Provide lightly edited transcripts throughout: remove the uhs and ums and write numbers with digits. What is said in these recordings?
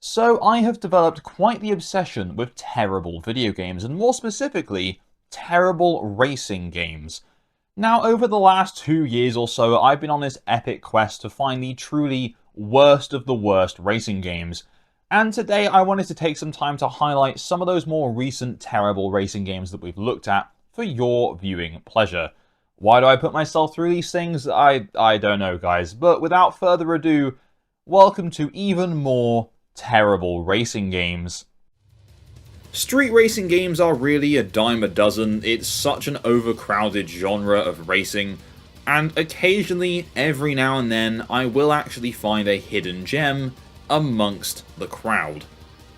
So I have developed quite the obsession with terrible video games, and more specifically, terrible racing games. Now, over the last 2 years or so, I've been on this epic quest to find the truly worst of the worst racing games. And today I wanted to take some time to highlight some of those more recent terrible racing games that we've looked at for your viewing pleasure. Why do I put myself through these things? I don't know, guys. But without further ado, welcome to even more terrible racing games. Street racing games are really a dime a dozen. It's such an overcrowded genre of racing, and occasionally, every now and then, I will actually find a hidden gem amongst the crowd.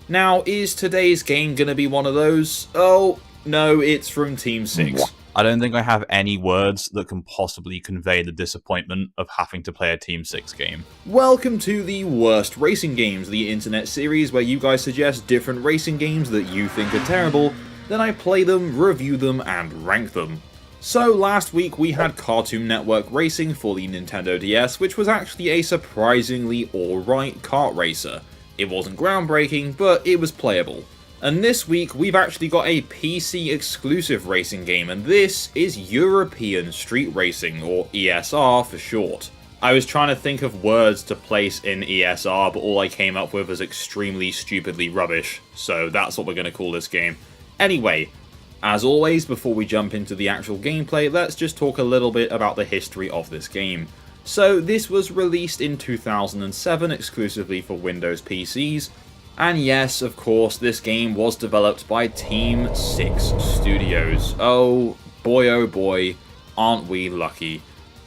Now, is today's game gonna be one of those? Oh, no, it's from Team 6. I don't think I have any words that can possibly convey the disappointment of having to play a Team 6 game. Welcome to the Worst Racing Games, the internet series where you guys suggest different racing games that you think are terrible, then I play them, review them, and rank them. So last week we had Cartoon Network Racing for the Nintendo DS, which was actually a surprisingly alright kart racer. It wasn't groundbreaking, but it was playable. And this week, we've actually got a PC exclusive racing game, and this is European Street Racing, or ESR for short. I was trying to think of words to place in ESR, but all I came up with was extremely stupidly rubbish, so that's what we're going to call this game. Anyway, as always, before we jump into the actual gameplay, let's just talk a little bit about the history of this game. So, this was released in 2007 exclusively for Windows PCs, and yes, of course, this game was developed by Team 6 Studios. Oh boy, aren't we lucky.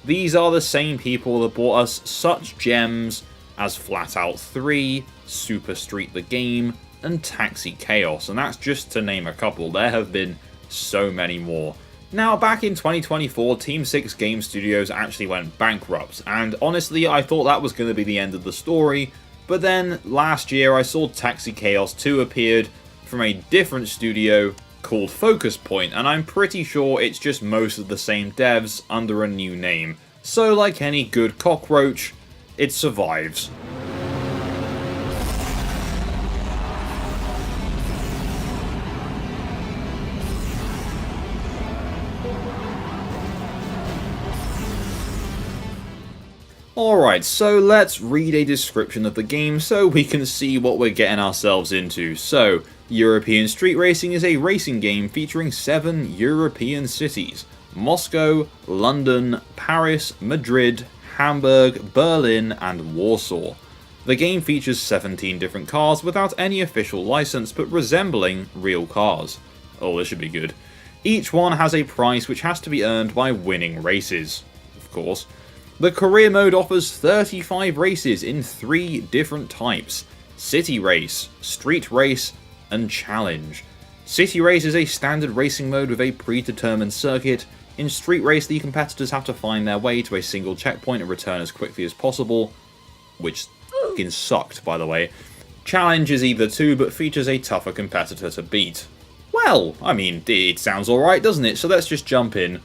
These are the same people that brought us such gems as Flatout 3, Super Street the Game, and Taxi Chaos, and that's just to name a couple. There have been so many more. Now, back in 2024, Team 6 Game Studios actually went bankrupt, and honestly, I thought that was going to be the end of the story. But then, last year, I saw Taxi Chaos 2 appeared from a different studio called Focus Point, and I'm pretty sure it's just most of the same devs under a new name. So, like any good cockroach, it survives. Alright, so let's read a description of the game so we can see what we're getting ourselves into. So, European Street Racing is a racing game featuring 7 European cities: Moscow, London, Paris, Madrid, Hamburg, Berlin, and Warsaw. The game features 17 different cars without any official license but resembling real cars. Oh, this should be good. Each one has a prize which has to be earned by winning races, of course. The career mode offers 35 races in 3 different types: City Race, Street Race, and Challenge. City Race is a standard racing mode with a predetermined circuit. In Street Race, the competitors have to find their way to a single checkpoint and return as quickly as possible, which fucking sucked, by the way. Challenge is either 2, but features a tougher competitor to beat. Well, I mean, it sounds alright, doesn't it? So let's just jump in.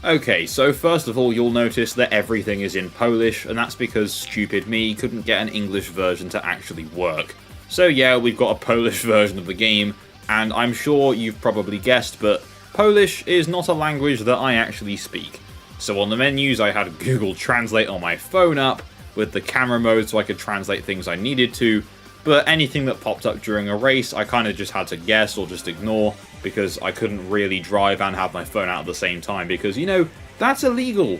Okay, so first of all, you'll notice that everything is in Polish, and that's because stupid me couldn't get an English version to actually work. So yeah, we've got a Polish version of the game, and I'm sure you've probably guessed, but Polish is not a language that I actually speak. So on the menus, I had Google Translate on my phone up, with the camera mode so I could translate things I needed to, but anything that popped up during a race, I kind of just had to guess or just ignore, because I couldn't really drive and have my phone out at the same time, because, you know, that's illegal.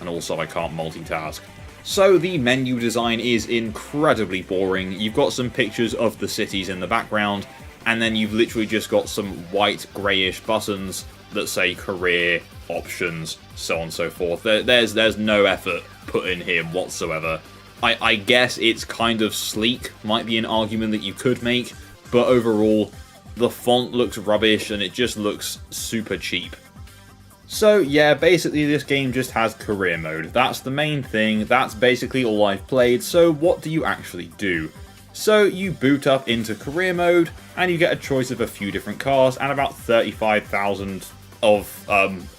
And also, I can't multitask. So the menu design is incredibly boring. You've got some pictures of the cities in the background, and then you've literally just got some white, greyish buttons that say career, options, so on and so forth. There's no effort put in here whatsoever. I guess it's kind of sleek, might be an argument that you could make, but overall, the font looks rubbish and it just looks super cheap. So yeah, basically this game just has career mode. That's the main thing, that's basically all I've played, so what do you actually do? So you boot up into career mode, and you get a choice of a few different cars, and about 35,000 of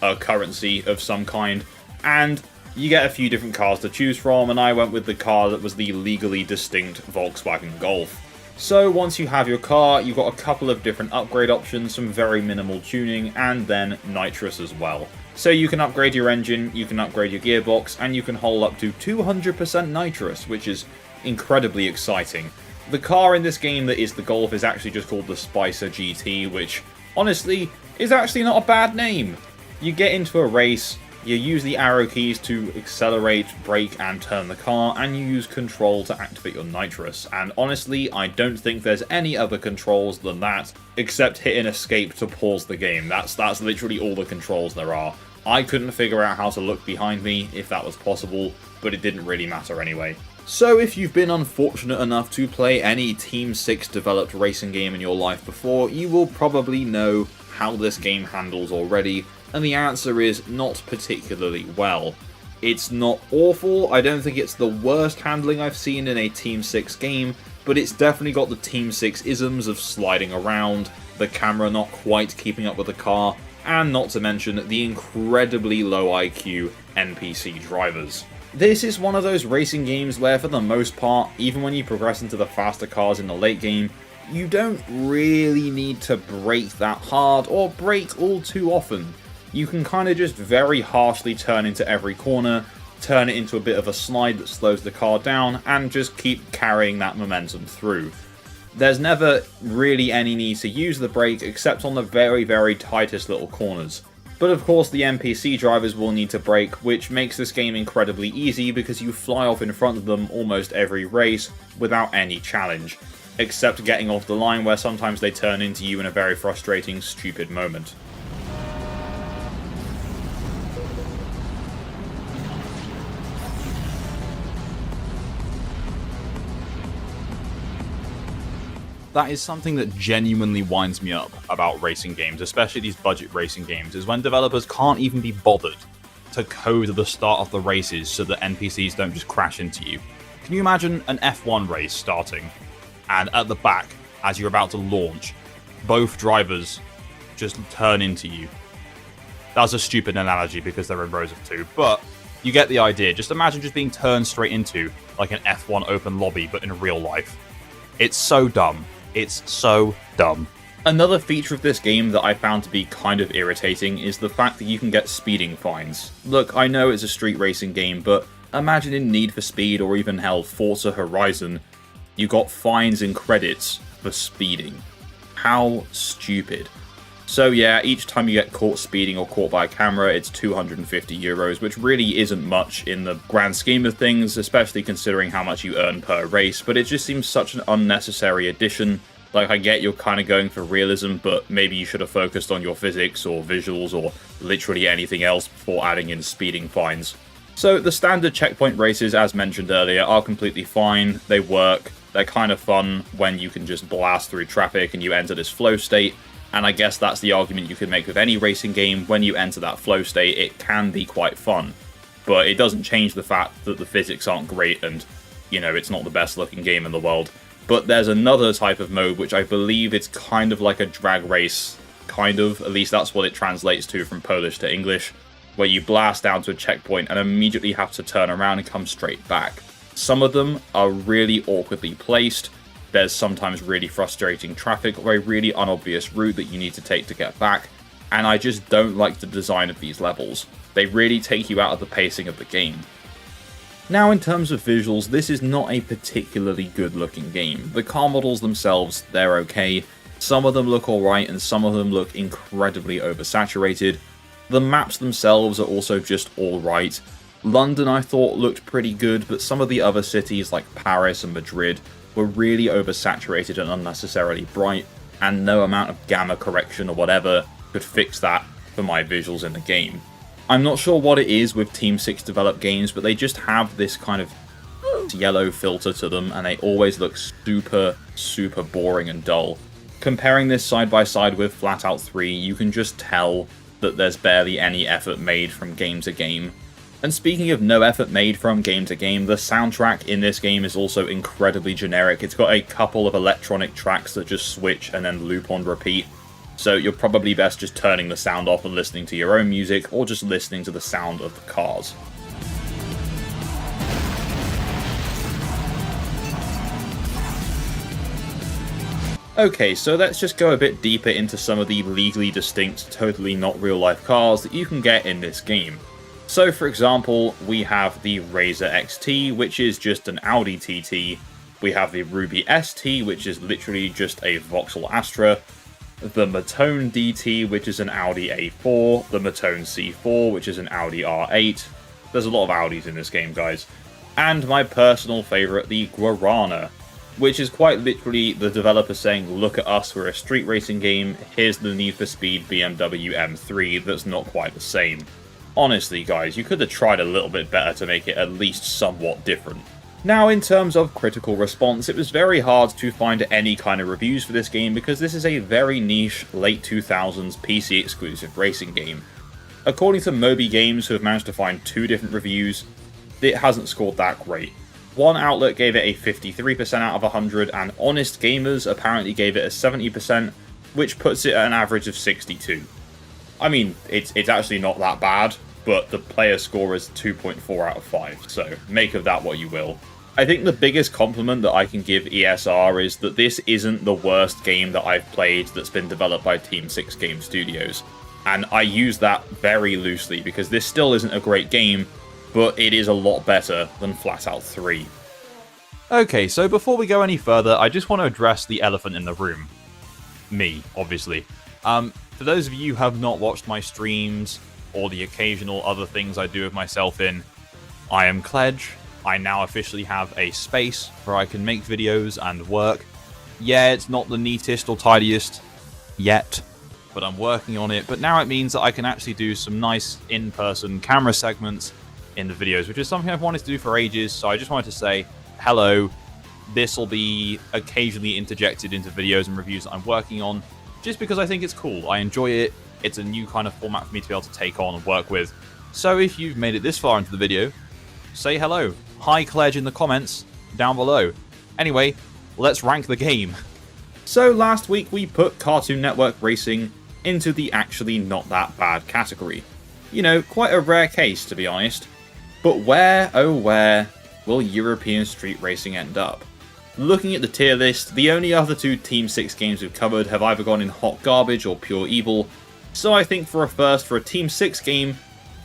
a currency of some kind, and You get a few different cars to choose from, and I went with the car that was the legally distinct Volkswagen Golf. So once you have your car, you've got a couple of different upgrade options, some very minimal tuning, and then nitrous as well. So you can upgrade your engine, you can upgrade your gearbox, and you can hold up to 200% nitrous, which is incredibly exciting. The car in this game that is the Golf is actually just called the Spicer GT, which, honestly, is actually not a bad name. You get into a race, you use the arrow keys to accelerate, brake, and turn the car, and you use control to activate your nitrous. And honestly, I don't think there's any other controls than that, except hit and escape to pause the game. That's literally all the controls there are. I couldn't figure out how to look behind me, if that was possible, but it didn't really matter anyway. So if you've been unfortunate enough to play any Team 6 developed racing game in your life before, you will probably know how this game handles already, and the answer is not particularly well. It's not awful, I don't think it's the worst handling I've seen in a Team 6 game, but it's definitely got the Team 6 isms of sliding around, the camera not quite keeping up with the car, and not to mention the incredibly low IQ NPC drivers. This is one of those racing games where, for the most part, even when you progress into the faster cars in the late game, you don't really need to brake that hard or brake all too often. You can kind of just very harshly turn into every corner, turn it into a bit of a slide that slows the car down, and just keep carrying that momentum through. There's never really any need to use the brake except on the very, very tightest little corners. But of course the NPC drivers will need to brake, which makes this game incredibly easy because you fly off in front of them almost every race without any challenge, except getting off the line where sometimes they turn into you in a very frustrating, stupid moment. That is something that genuinely winds me up about racing games, especially these budget racing games, is when developers can't even be bothered to code at the start of the races so that NPCs don't just crash into you. Can you imagine an F1 race starting, and at the back, as you're about to launch, both drivers just turn into you? That's a stupid analogy because they're in rows of two, but you get the idea. Just imagine just being turned straight into, like an F1 open lobby, but in real life. It's so dumb. It's so dumb. Another feature of this game that I found to be kind of irritating is the fact that you can get speeding fines. Look, I know it's a street racing game, but imagine in Need for Speed or even hell, Forza Horizon, you got fines and credits for speeding. How stupid. So yeah, each time you get caught speeding or caught by a camera, it's 250 euros, which really isn't much in the grand scheme of things, especially considering how much you earn per race, but it just seems such an unnecessary addition. Like, I get you're kind of going for realism, but maybe you should have focused on your physics or visuals or literally anything else before adding in speeding fines. So the standard checkpoint races, as mentioned earlier, are completely fine, they work, they're kind of fun when you can just blast through traffic and you enter this flow state. And I guess that's the argument you can make with any racing game. When you enter that flow state, it can be quite fun. But it doesn't change the fact that the physics aren't great and, you know, it's not the best looking game in the world. But there's another type of mode which I believe it's kind of like a drag race. Kind of. At least that's what it translates to from Polish to English. Where you blast down to a checkpoint and immediately have to turn around and come straight back. Some of them are really awkwardly placed. There's sometimes really frustrating traffic or a really unobvious route that you need to take to get back, and I just don't like the design of these levels. They really take you out of the pacing of the game. Now, in terms of visuals, this is not a particularly good looking game. The car models themselves, they're okay. Some of them look alright and some of them look incredibly oversaturated. The maps themselves are also just alright. London I thought looked pretty good, but some of the other cities like Paris and Madrid were really oversaturated and unnecessarily bright, and no amount of gamma correction or whatever could fix that for my visuals in the game. I'm not sure what it is with Team 6 developed games, but they just have this kind of yellow filter to them, and they always look super, super boring and dull. Comparing this side by side with Flat Out 3, you can just tell that there's barely any effort made from game to game. And speaking of no effort made from game to game, the soundtrack in this game is also incredibly generic. It's got a couple of electronic tracks that just switch and then loop on repeat. So you're probably best just turning the sound off and listening to your own music, or just listening to the sound of the cars. Okay, so let's just go a bit deeper into some of the legally distinct, totally not real-life cars that you can get in this game. So, for example, we have the Razor XT, which is just an Audi TT. We have the Ruby ST, which is literally just a Vauxhall Astra. The Matone DT, which is an Audi A4. The Matone C4, which is an Audi R8. There's a lot of Audis in this game, guys. And my personal favourite, the Guarana, which is quite literally the developer saying, look at us, we're a street racing game, here's the Need for Speed BMW M3 that's not quite the same. Honestly, guys, you could have tried a little bit better to make it at least somewhat different. Now, in terms of critical response, it was very hard to find any kind of reviews for this game because this is a very niche, late 2000s PC-exclusive racing game. According to Moby Games, who have managed to find 2 different reviews, it hasn't scored that great. One outlet gave it a 53% out of 100, and Honest Gamers apparently gave it a 70%, which puts it at an average of 62. I mean, it's actually not that bad, but the player score is 2.4 out of 5, so make of that what you will. I think the biggest compliment that I can give ESR is that this isn't the worst game that I've played that's been developed by Team 6 Game Studios. And I use that very loosely because this still isn't a great game, but it is a lot better than Flat Out 3. Okay, so before we go any further, I just want to address the elephant in the room. Me, obviously. For those of you who have not watched my streams, or the occasional other things I do with myself in, I am Kledge. I now officially have a space where I can make videos and work. Yeah, it's not the neatest or tidiest yet, but I'm working on it. But now it means that I can actually do some nice in-person camera segments in the videos, which is something I've wanted to do for ages, so I just wanted to say hello. This will be occasionally interjected into videos and reviews that I'm working on, just because I think it's cool. I enjoy it. It's a new kind of format for me to be able to take on and work with. So if you've made it this far into the video, say hello. Hi, Kledge, in the comments down below. Anyway, let's rank the game. So last week we put Cartoon Network Racing into the actually not that bad category. You know, quite a rare case, to be honest. But where, oh where, will European street racing end up? Looking at the tier list, the only other 2 Team 6 games we've covered have either gone in hot garbage or pure evil, so I think for a first for a Team 6 game,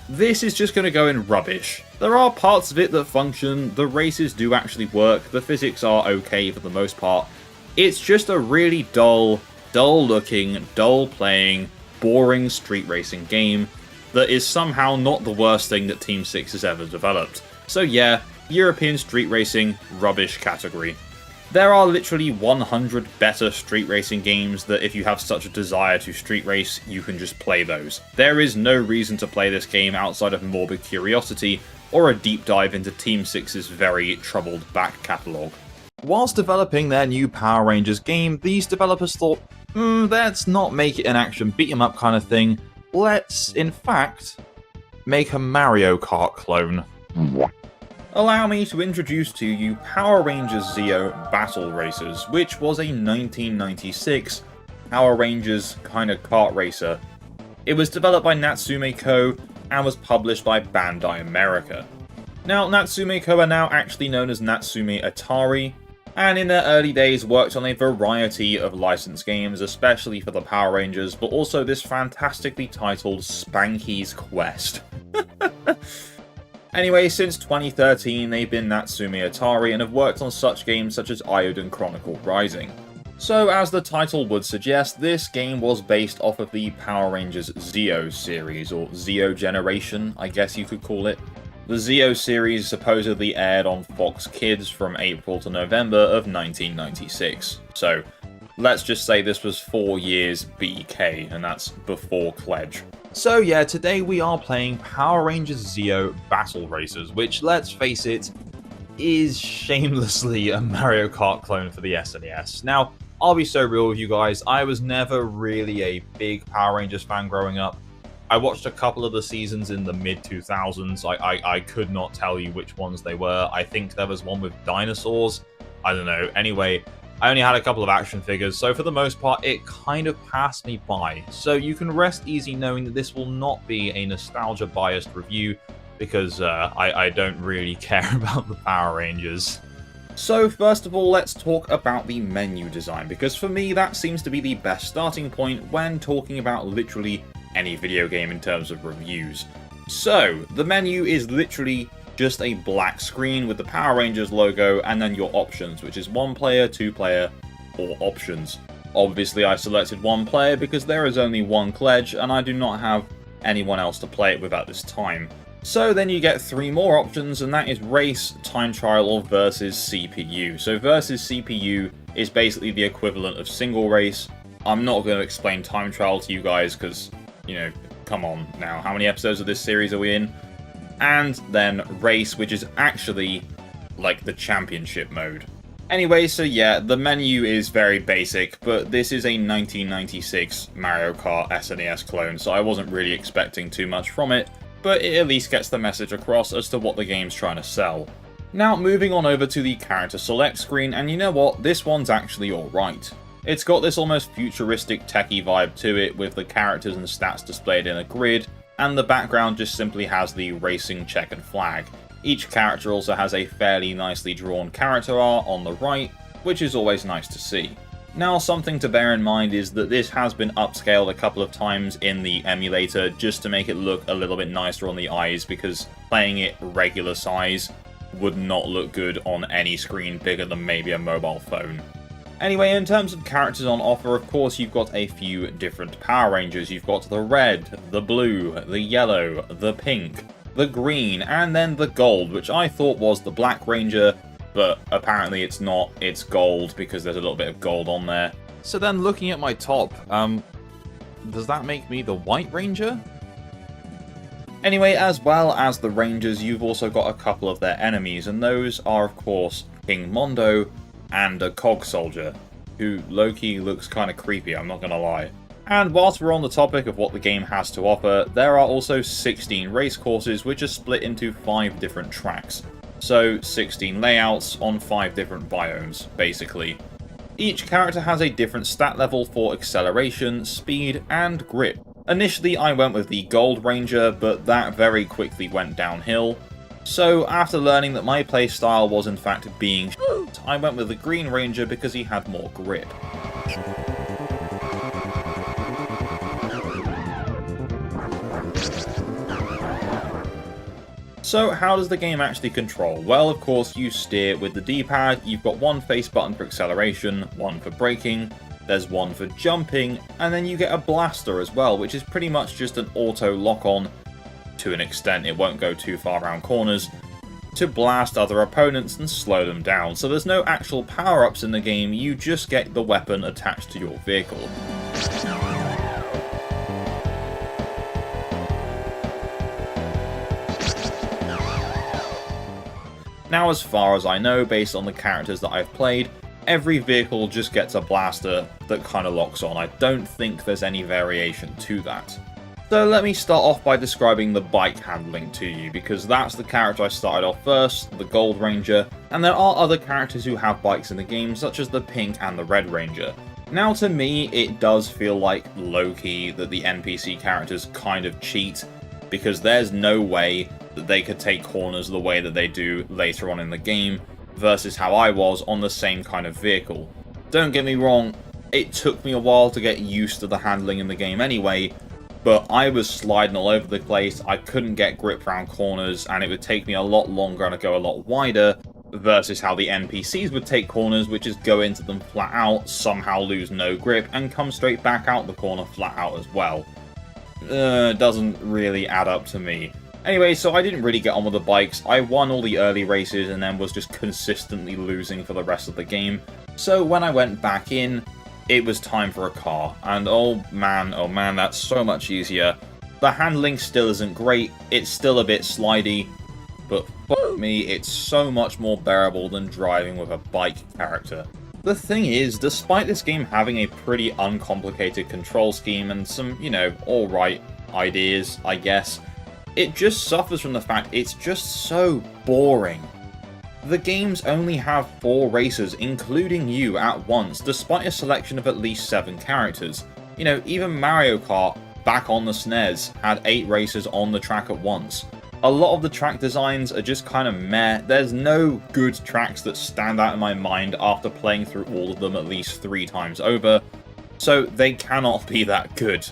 this is just going to go in rubbish. There are parts of it that function, the races do actually work, the physics are okay for the most part. It's just a really dull looking, dull playing, boring street racing game that is somehow not the worst thing that Team 6 has ever developed. So yeah, European street racing, rubbish category. There are literally 100 better street racing games that if you have such a desire to street race, you can just play those. There is no reason to play this game outside of morbid curiosity or a deep dive into Team 6's very troubled back catalogue. Whilst developing their new Power Rangers game, these developers thought, let's not make it an action beat 'em up kind of thing, let's, in fact, make a Mario Kart clone. Allow me to introduce to you Power Rangers Zeo Battle Racers, which was a 1996 Power Rangers kind of kart racer. It was developed by Natsume Co. and was published by Bandai America. Now, Natsume Co. are now actually known as Natsume Atari, and in their early days worked on a variety of licensed games, especially for the Power Rangers, but also this fantastically titled Spanky's Quest. Anyway, since 2013, they've been Natsume Atari and have worked on such games such as Iodine Chronicle Rising. So, as the title would suggest, this game was based off of the Power Rangers Zeo series, or Zeo Generation, I guess you could call it. The Zeo series supposedly aired on Fox Kids from April to November of 1996. So, let's just say this was 4 years BK, and that's before Kledge. So yeah, today we are playing Power Rangers Zeo Battle Racers, which, let's face it, is shamelessly a Mario Kart clone for the SNES. Now, I'll be so real with you guys, I was never really a big Power Rangers fan growing up. I watched a couple of the seasons in the mid-2000s, I could not tell you which ones they were. I think there was one with dinosaurs, I don't know. Anyway, I only had a couple of action figures, so for the most part, it kind of passed me by. So you can rest easy knowing that this will not be a nostalgia-biased review, because I don't really care about the Power Rangers. So first of all, let's talk about the menu design, because for me that seems to be the best starting point when talking about literally any video game in terms of reviews. So, the menu is literally just a black screen with the Power Rangers logo and then your options, which is 1 player, 2 player, or options. Obviously I selected 1 player because there is only 1 Cledge and I do not have anyone else to play it with at this time. So then you get 3 more options, and that is race, time trial, or versus CPU. So versus CPU is basically the equivalent of single race. I'm not going to explain time trial to you guys because, you know, come on now, how many episodes of this series are we in? And then race, which is actually like the championship mode. Anyway, so yeah, the menu is very basic, but this is a 1996 Mario Kart SNES clone, so I wasn't really expecting too much from it, but it at least gets the message across as to what the game's trying to sell. Now, moving on over to the character select screen, and you know what, this one's actually alright. It's got this almost futuristic techie vibe to it, with the characters and stats displayed in a grid, and the background just simply has the racing checkered flag. Each character also has a fairly nicely drawn character art on the right, which is always nice to see. Now, something to bear in mind is that this has been upscaled a couple of times in the emulator just to make it look a little bit nicer on the eyes, because playing it regular size would not look good on any screen bigger than maybe a mobile phone. Anyway, in terms of characters on offer, of course you've got a few different Power Rangers. You've got the red, the blue, the yellow, the pink, the green, and then the gold, which I thought was the Black Ranger, but apparently it's not, it's gold because there's a little bit of gold on there. So then looking at my top, does that make me the White Ranger? Anyway, as well as the Rangers, you've also got a couple of their enemies, and those are of course King Mondo and a Cog Soldier, who low-key looks kind of creepy, I'm not gonna lie. And whilst we're on the topic of what the game has to offer, there are also 16 race courses which are split into 5 different tracks. So 16 layouts on 5 different biomes, basically. Each character has a different stat level for acceleration, speed, and grip. Initially I went with the Gold Ranger, but that very quickly went downhill. So after learning that my playstyle was in fact being shit, I went with the Green Ranger because he had more grip. So how does the game actually control? Well, of course you steer with the D-pad, you've got 1 face button for acceleration, 1 for braking, there's 1 for jumping, and then you get a blaster as well, which is pretty much just an auto lock-on, to an extent, it won't go too far around corners, to blast other opponents and slow them down. So there's no actual power-ups in the game, you just get the weapon attached to your vehicle. Now, as far as I know, based on the characters that I've played, every vehicle just gets a blaster that kind of locks on. I don't think there's any variation to that. So let me start off by describing the bike handling to you, because that's the character I started off first, the Gold Ranger, and there are other characters who have bikes in the game, such as the Pink and the Red Ranger. Now, to me, it does feel like low-key that the NPC characters kind of cheat, because there's no way that they could take corners the way that they do later on in the game, versus how I was on the same kind of vehicle. Don't get me wrong, it took me a while to get used to the handling in the game anyway, but I was sliding all over the place, I couldn't get grip around corners, and it would take me a lot longer and go a lot wider, versus how the NPCs would take corners, which is go into them flat out, somehow lose no grip, and come straight back out the corner flat out as well. Doesn't really add up to me. Anyway, so I didn't really get on with the bikes. I won all the early races and then was just consistently losing for the rest of the game. So when I went back in, it was time for a car. And oh man, that's so much easier. The handling still isn't great, it's still a bit slidey, but fuck me, it's so much more bearable than driving with a bike character. The thing is, despite this game having a pretty uncomplicated control scheme and some, you know, alright ideas, I guess, it just suffers from the fact it's just so boring. The games only have 4 racers, including you, at once, despite a selection of at least 7 characters. You know, even Mario Kart, back on the SNES, had 8 racers on the track at once. A lot of the track designs are just kind of meh. There's no good tracks that stand out in my mind after playing through all of them at least 3 times over, so they cannot be that good.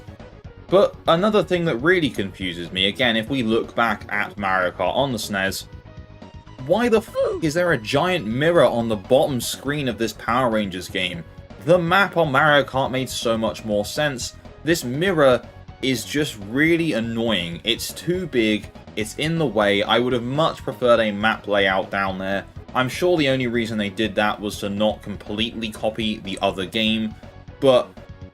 But another thing that really confuses me, again, if we look back at Mario Kart on the SNES, why the f*** is there a giant mirror on the bottom screen of this Power Rangers game? The map on Mario Kart made so much more sense. This mirror is just really annoying. It's too big, it's in the way. I would have much preferred a map layout down there. I'm sure the only reason they did that was to not completely copy the other game, but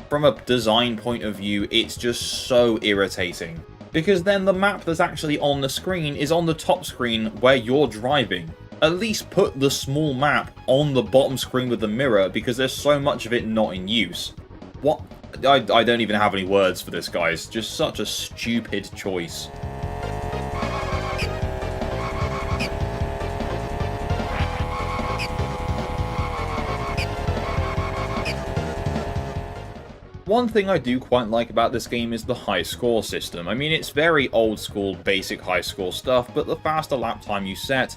from a design point of view, it's just so irritating. Because then the map that's actually on the screen is on the top screen where you're driving. At least put the small map on the bottom screen with the mirror, because there's so much of it not in use. What? I don't even have any words for this, guys. Just such a stupid choice. One thing I do quite like about this game is the high score system. I mean, it's very old school, basic high score stuff, but the faster lap time you set,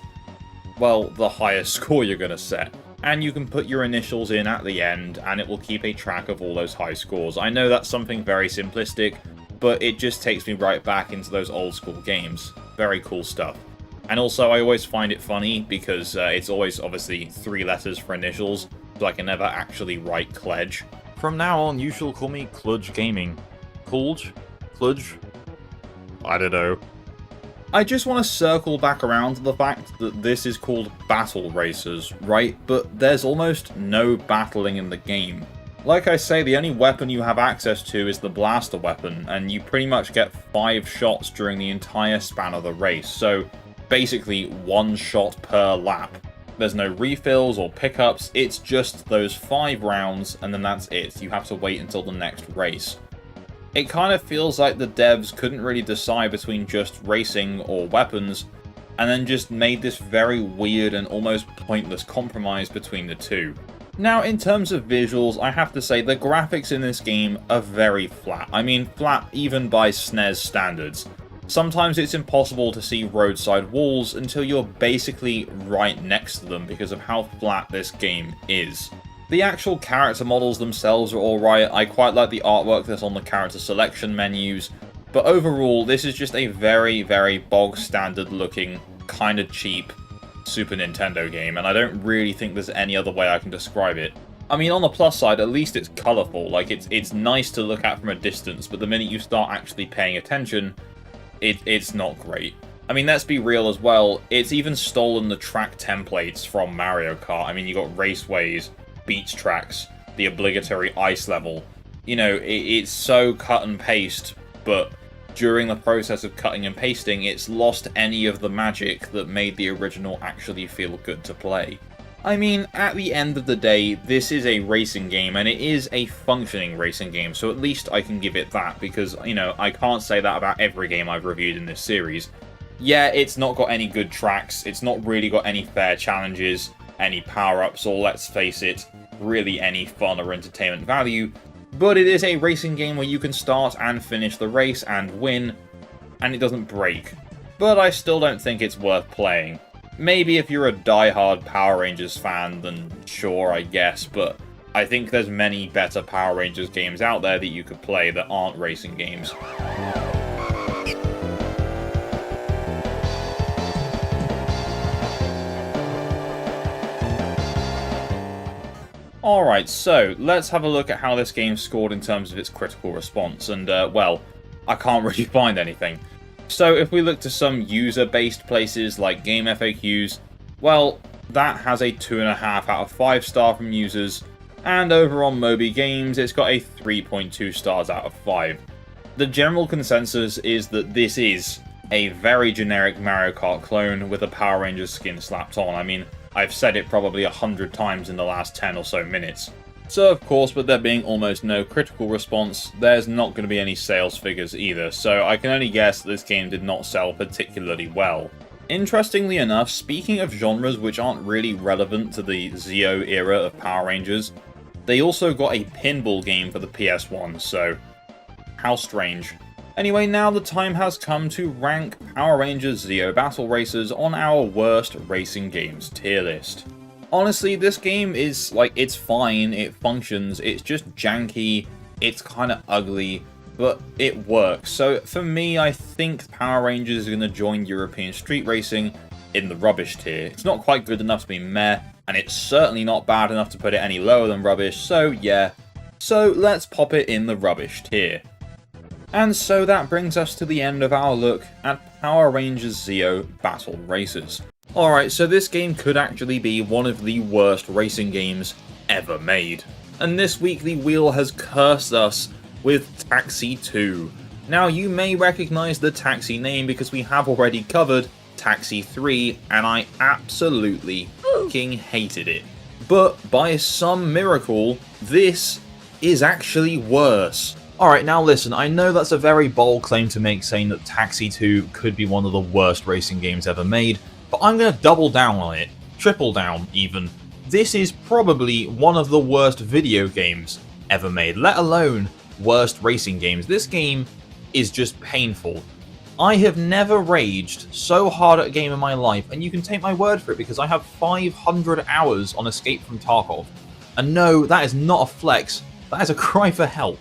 well, the higher score you're gonna set. And you can put your initials in at the end, and it will keep a track of all those high scores. I know that's something very simplistic, but it just takes me right back into those old school games. Very cool stuff. And also, I always find it funny, because it's always, obviously, 3 letters for initials, so I can never actually write Kledge. From now on, you shall call me Kludge Gaming. Kludge? Kludge? I don't know. I just want to circle back around to the fact that this is called Battle Racers, right? But there's almost no battling in the game. Like I say, the only weapon you have access to is the blaster weapon, and you pretty much get 5 shots during the entire span of the race, so basically 1 shot per lap. There's no refills or pickups, it's just those 5 rounds, and then that's it. You have to wait until the next race. It kind of feels like the devs couldn't really decide between just racing or weapons, and then just made this very weird and almost pointless compromise between the two. Now, in terms of visuals, I have to say the graphics in this game are very flat. I mean, flat even by SNES standards. Sometimes it's impossible to see roadside walls until you're basically right next to them because of how flat this game is. The actual character models themselves are alright, I quite like the artwork that's on the character selection menus, but overall this is just a very, very bog standard looking, kinda cheap Super Nintendo game, and I don't really think there's any other way I can describe it. I mean, on the plus side, at least it's colourful, like it's nice to look at from a distance, but the minute you start actually paying attention, it's not great. I mean, let's be real as well, it's even stolen the track templates from Mario Kart. I mean, you got raceways, beach tracks, the obligatory ice level. You know, it's so cut and paste, but during the process of cutting and pasting, it's lost any of the magic that made the original actually feel good to play. I mean, at the end of the day, this is a racing game, and it is a functioning racing game, so at least I can give it that, because, you know, I can't say that about every game I've reviewed in this series. Yeah, it's not got any good tracks, it's not really got any fair challenges, any power-ups, or let's face it, really any fun or entertainment value, but it is a racing game where you can start and finish the race and win, and it doesn't break. But I still don't think it's worth playing. Maybe if you're a die-hard Power Rangers fan, then sure, I guess, but I think there's many better Power Rangers games out there that you could play that aren't racing games. Alright, so let's have a look at how this game scored in terms of its critical response, and well, I can't really find anything. So if we look to some user-based places like Game FAQs, well, that has a 2.5 out of 5 star from users, and over on Moby Games it's got a 3.2 stars out of 5. The general consensus is that this is a very generic Mario Kart clone with a Power Rangers skin slapped on. I mean, I've said it probably 100 times in the last 10 or so minutes. So of course, with there being almost no critical response, there's not going to be any sales figures either, so I can only guess that this game did not sell particularly well. Interestingly enough, speaking of genres which aren't really relevant to the Zeo era of Power Rangers, they also got a pinball game for the PS1, so how strange. Anyway, now the time has come to rank Power Rangers Zeo Battle Racers on our worst racing games tier list. Honestly, this game is, it's fine, it functions, it's just janky, it's kinda ugly, but it works. So for me, I think Power Rangers is going to join European Street Racing in the rubbish tier. It's not quite good enough to be meh, and it's certainly not bad enough to put it any lower than rubbish, so yeah. So let's pop it in the rubbish tier. And so that brings us to the end of our look at Power Rangers Zeo Battle Racers. Alright, so this game could actually be one of the worst racing games ever made. And this week the wheel has cursed us with Taxi 2. Now you may recognise the Taxi name because we have already covered Taxi 3 and I absolutely fucking hated it. But by some miracle, this is actually worse. Alright, now listen, I know that's a very bold claim to make, saying that Taxi 2 could be one of the worst racing games ever made, but I'm going to double down on it, triple down even. This is probably one of the worst video games ever made, let alone worst racing games. This game is just painful. I have never raged so hard at a game in my life, and you can take my word for it because I have 500 hours on Escape from Tarkov. And no, that is not a flex, that is a cry for help.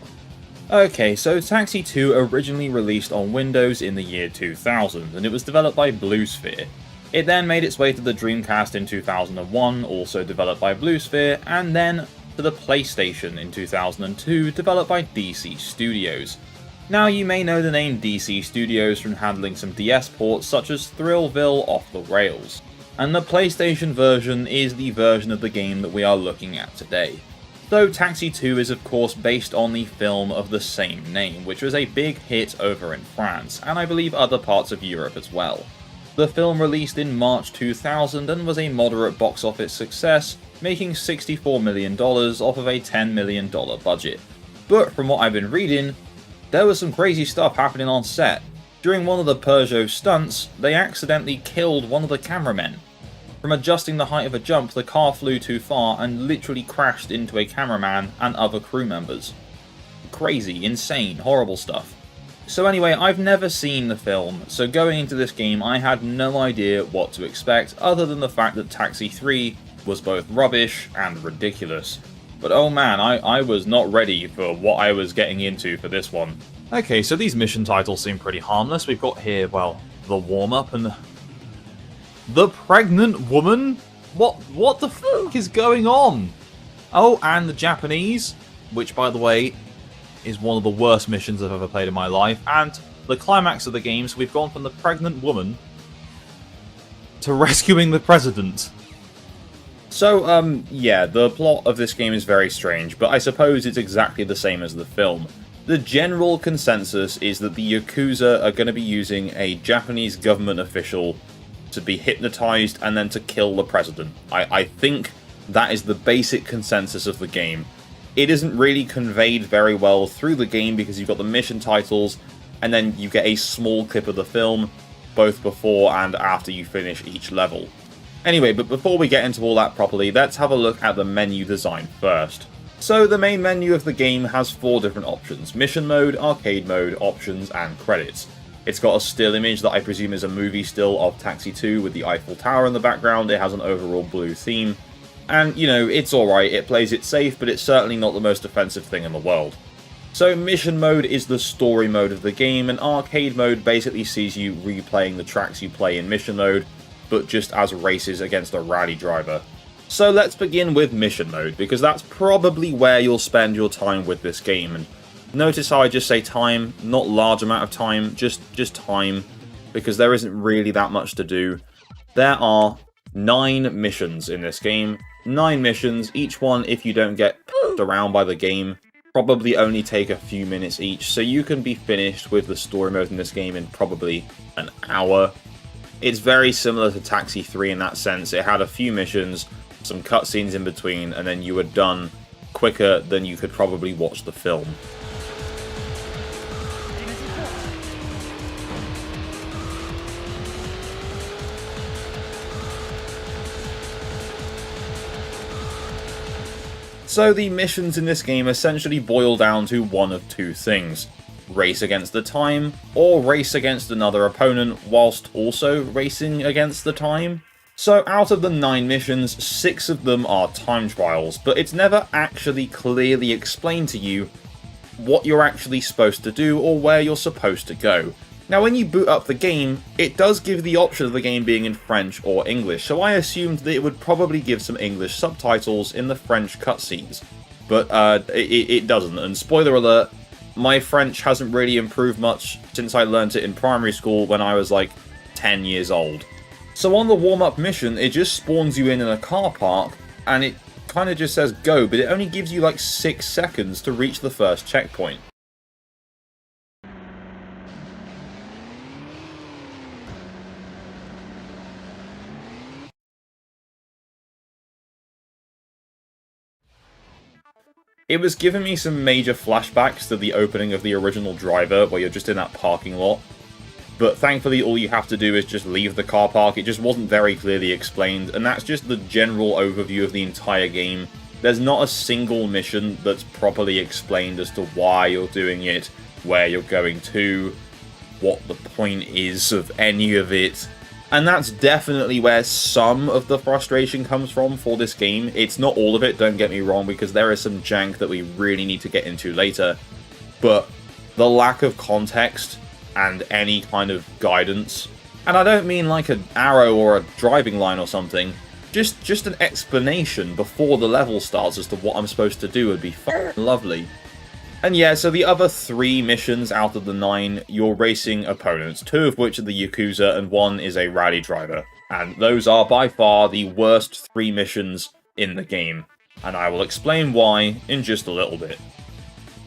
Okay, so Taxi 2 originally released on Windows in the year 2000, and it was developed by Bluesphere. It then made its way to the Dreamcast in 2001, also developed by Bluesphere, and then to the PlayStation in 2002, developed by DC Studios. Now you may know the name DC Studios from handling some DS ports such as Thrillville Off the Rails, and the PlayStation version is the version of the game that we are looking at today. Though Taxi 2 is of course based on the film of the same name, which was a big hit over in France, and I believe other parts of Europe as well. The film released in March 2000 and was a moderate box office success, making $64 million off of a $10 million budget. But from what I've been reading, there was some crazy stuff happening on set. During one of the Peugeot stunts, they accidentally killed one of the cameramen. From adjusting the height of a jump, the car flew too far and literally crashed into a cameraman and other crew members. Crazy, insane, horrible stuff. So anyway, I've never seen the film, so going into this game I had no idea what to expect other than the fact that Taxi 3 was both rubbish and ridiculous. But oh man, I was not ready for what I was getting into for this one. Okay, so these mission titles seem pretty harmless. We've got here, well, the warm-up and the pregnant woman? What the fuck is going on? Oh, and the Japanese, which by the way, is one of the worst missions I've ever played in my life. And the climax of the game, so we've gone from the pregnant woman to rescuing the president. So, yeah, the plot of this game is very strange, but I suppose it's exactly the same as the film. The general consensus is that the Yakuza are going to be using a Japanese government official to be hypnotized and then to kill the president. I think that is the basic consensus of the game. It isn't really conveyed very well through the game because you've got the mission titles and then you get a small clip of the film both before and after you finish each level. Anyway, but before we get into all that properly, let's have a look at the menu design first. So the main menu of the game has 4 different options: mission mode, arcade mode, options, and credits. It's got a still image that I presume is a movie still of Taxi 2 with the Eiffel Tower in the background. It has an overall blue theme. And, you know, it's alright, it plays it safe, but it's certainly not the most offensive thing in the world. So mission mode is the story mode of the game, and arcade mode basically sees you replaying the tracks you play in mission mode, but just as races against a rally driver. So let's begin with mission mode, because that's probably where you'll spend your time with this game. And notice how I just say time, not large amount of time, just time, because there isn't really that much to do. There are 9 missions in this game. 9 missions, each one, if you don't get p***ed around by the game, probably only take a few minutes each, so you can be finished with the story mode in this game in probably an hour. It's very similar to Taxi 3 in that sense. It had a few missions, some cutscenes in between, and then you were done quicker than you could probably watch the film. So the missions in this game essentially boil down to one of 2 things. race against the time, or race against another opponent whilst also racing against the time. So out of the 9 missions, 6 of them are time trials, but it's never actually clearly explained to you what you're actually supposed to do or where you're supposed to go. Now when you boot up the game, it does give the option of the game being in French or English, so I assumed that it would probably give some English subtitles in the French cutscenes. But it doesn't, and spoiler alert, my French hasn't really improved much since I learnt it in primary school when I was like 10 years old. So on the warm-up mission, it just spawns you in a car park, and it kind of just says go, but it only gives you like 6 seconds to reach the first checkpoint. It was giving me some major flashbacks to the opening of the original Driver, where you're just in that parking lot. But thankfully all you have to do is just leave the car park. It just wasn't very clearly explained, and that's just the general overview of the entire game. There's not a single mission that's properly explained as to why you're doing it, where you're going to, what the point is of any of it. And that's definitely where some of the frustration comes from for this game. It's not all of it, don't get me wrong, because there is some jank that we really need to get into later. But the lack of context and any kind of guidance, and I don't mean like an arrow or a driving line or something, just an explanation before the level starts as to what I'm supposed to do would be fucking lovely. And yeah, so the other 3 missions out of the 9, you're racing opponents, 2 of which are the Yakuza and 1 is a rally driver. And those are by far the worst 3 missions in the game, and I will explain why in just a little bit.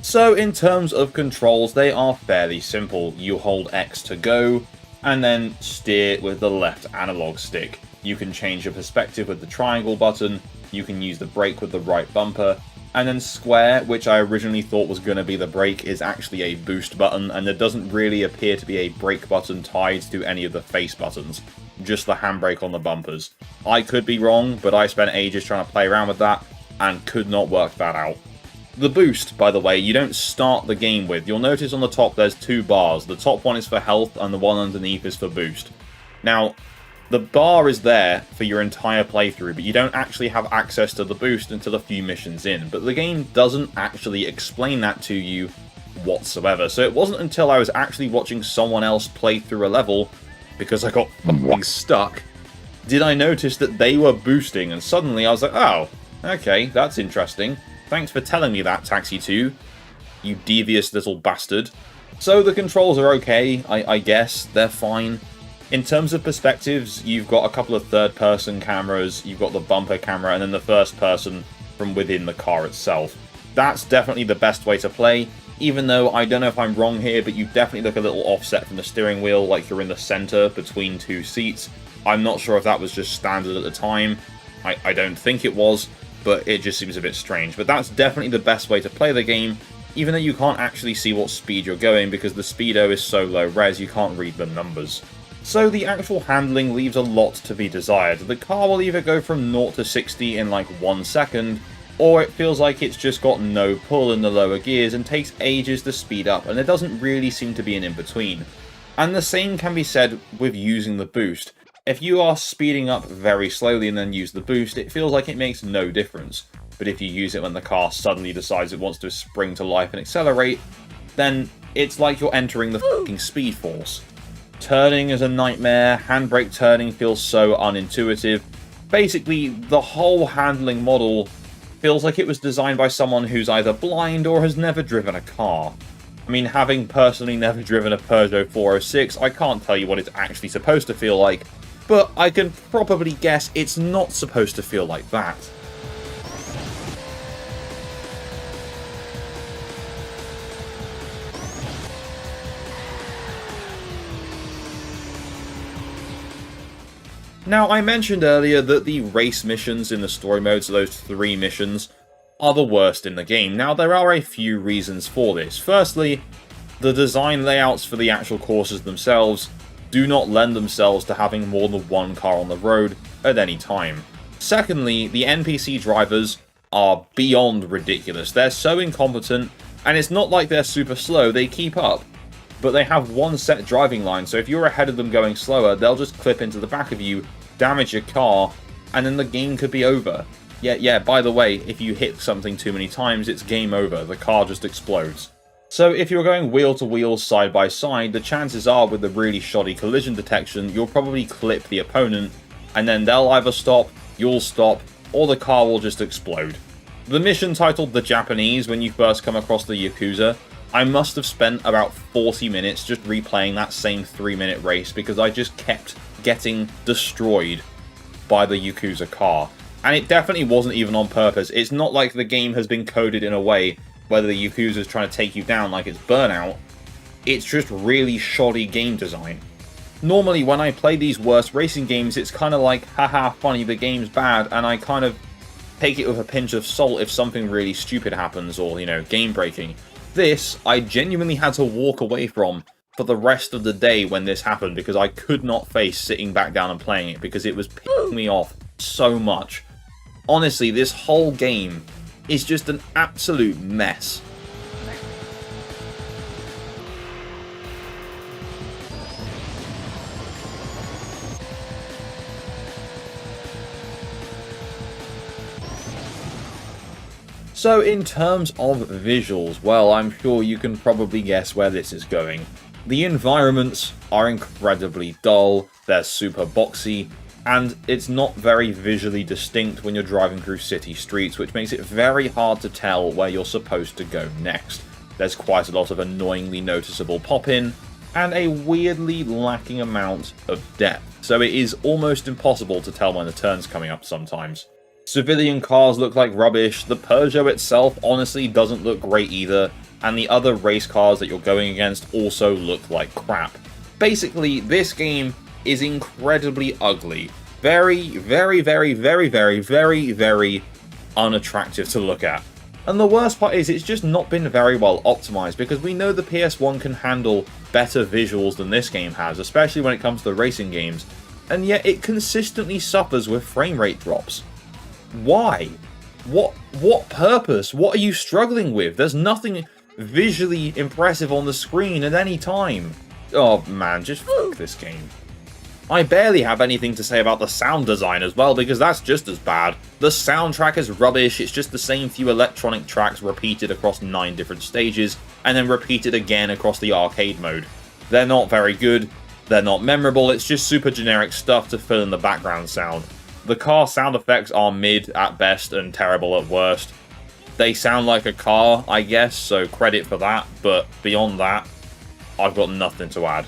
So in terms of controls, they are fairly simple. You hold X to go, and then steer with the left analog stick. You can change your perspective with the triangle button, you can use the brake with the right bumper, and then square, which I originally thought was going to be the brake, is actually a boost button, and there doesn't really appear to be a brake button tied to any of the face buttons, just the handbrake on the bumpers. I could be wrong, but I spent ages trying to play around with that, and could not work that out. The boost, by the way, you don't start the game with. You'll notice on the top there's 2 bars. The top one is for health, and the one underneath is for boost. Now, the bar is there for your entire playthrough, but you don't actually have access to the boost until a few missions in. But the game doesn't actually explain that to you whatsoever. So it wasn't until I was actually watching someone else play through a level, because I got fucking stuck, did I notice that they were boosting, and suddenly I was like, oh, okay, that's interesting. Thanks for telling me that, Taxi 2, you devious little bastard. So the controls are okay, I guess, they're fine. In terms of perspectives, you've got a couple of third-person cameras, you've got the bumper camera, and then the first person from within the car itself. That's definitely the best way to play, even though I don't know if I'm wrong here, but you definitely look a little offset from the steering wheel, like you're in the center between 2 seats. I'm not sure if that was just standard at the time. I don't think it was, but it just seems a bit strange. But that's definitely the best way to play the game, even though you can't actually see what speed you're going, because the speedo is so low res you can't read the numbers. So the actual handling leaves a lot to be desired. The car will either go from 0 to 60 in like 1 second, or it feels like it's just got no pull in the lower gears and takes ages to speed up, and there doesn't really seem to be an in-between. And the same can be said with using the boost. If you are speeding up very slowly and then use the boost, it feels like it makes no difference. But if you use it when the car suddenly decides it wants to spring to life and accelerate, then it's like you're entering the fucking Speed Force. Turning is a nightmare, handbrake turning feels so unintuitive. Basically, the whole handling model feels like it was designed by someone who's either blind or has never driven a car. I mean, having personally never driven a Peugeot 406, I can't tell you what it's actually supposed to feel like, but I can probably guess it's not supposed to feel like that. Now, I mentioned earlier that the race missions in the story modes, those 3 missions, are the worst in the game. Now, there are a few reasons for this. Firstly, the design layouts for the actual courses themselves do not lend themselves to having more than 1 car on the road at any time. Secondly, the NPC drivers are beyond ridiculous. They're so incompetent And it's not like they're super slow, they keep up. But they have one set driving line, so if you're ahead of them going slower, they'll just clip into the back of you, damage your car, and then the game could be over. Yeah, by the way, if you hit something too many times, it's game over, the car just explodes. So if you're going wheel to wheel, side by side, the chances are with the really shoddy collision detection, you'll probably clip the opponent, and then they'll either stop, you'll stop, or the car will just explode. The mission titled The Japanese, when you first come across the Yakuza, I must have spent about 40 minutes just replaying that same 3-minute race because I just kept getting destroyed by the Yakuza car. And it definitely wasn't even on purpose. It's not like the game has been coded in a way where the Yakuza is trying to take you down like it's Burnout. It's just really shoddy game design. Normally when I play these worst racing games, it's kind of like, haha, funny, the game's bad, and I kind of take it with a pinch of salt if something really stupid happens or, you know, game breaking. This, I genuinely had to walk away from for the rest of the day when this happened because I could not face sitting back down and playing it because it was pissing me off so much. Honestly, this whole game is just an absolute mess. So in terms of visuals, well, I'm sure you can probably guess where this is going. The environments are incredibly dull, they're super boxy, and it's not very visually distinct when you're driving through city streets, which makes it very hard to tell where you're supposed to go next. There's quite a lot of annoyingly noticeable pop-in, and a weirdly lacking amount of depth, so it is almost impossible to tell when the turn's coming up sometimes. Civilian cars look like rubbish, the Peugeot itself honestly doesn't look great either, and the other race cars that you're going against also look like crap. Basically, this game is incredibly ugly. Very, very, very, very, very, very, very unattractive to look at. And the worst part is it's just not been very well optimized, because we know the PS1 can handle better visuals than this game has, especially when it comes to racing games, and yet it consistently suffers with frame rate drops. Why? What purpose? What are you struggling with? There's nothing visually impressive on the screen at any time. Oh man, just fuck this game. I barely have anything to say about the sound design as well, because that's just as bad. The soundtrack is rubbish, it's just the same few electronic tracks repeated across 9 different stages, and then repeated again across the arcade mode. They're not very good, they're not memorable, it's just super generic stuff to fill in the background sound. The car sound effects are mid at best and terrible at worst. They sound like a car, I guess, so credit for that, but beyond that, I've got nothing to add.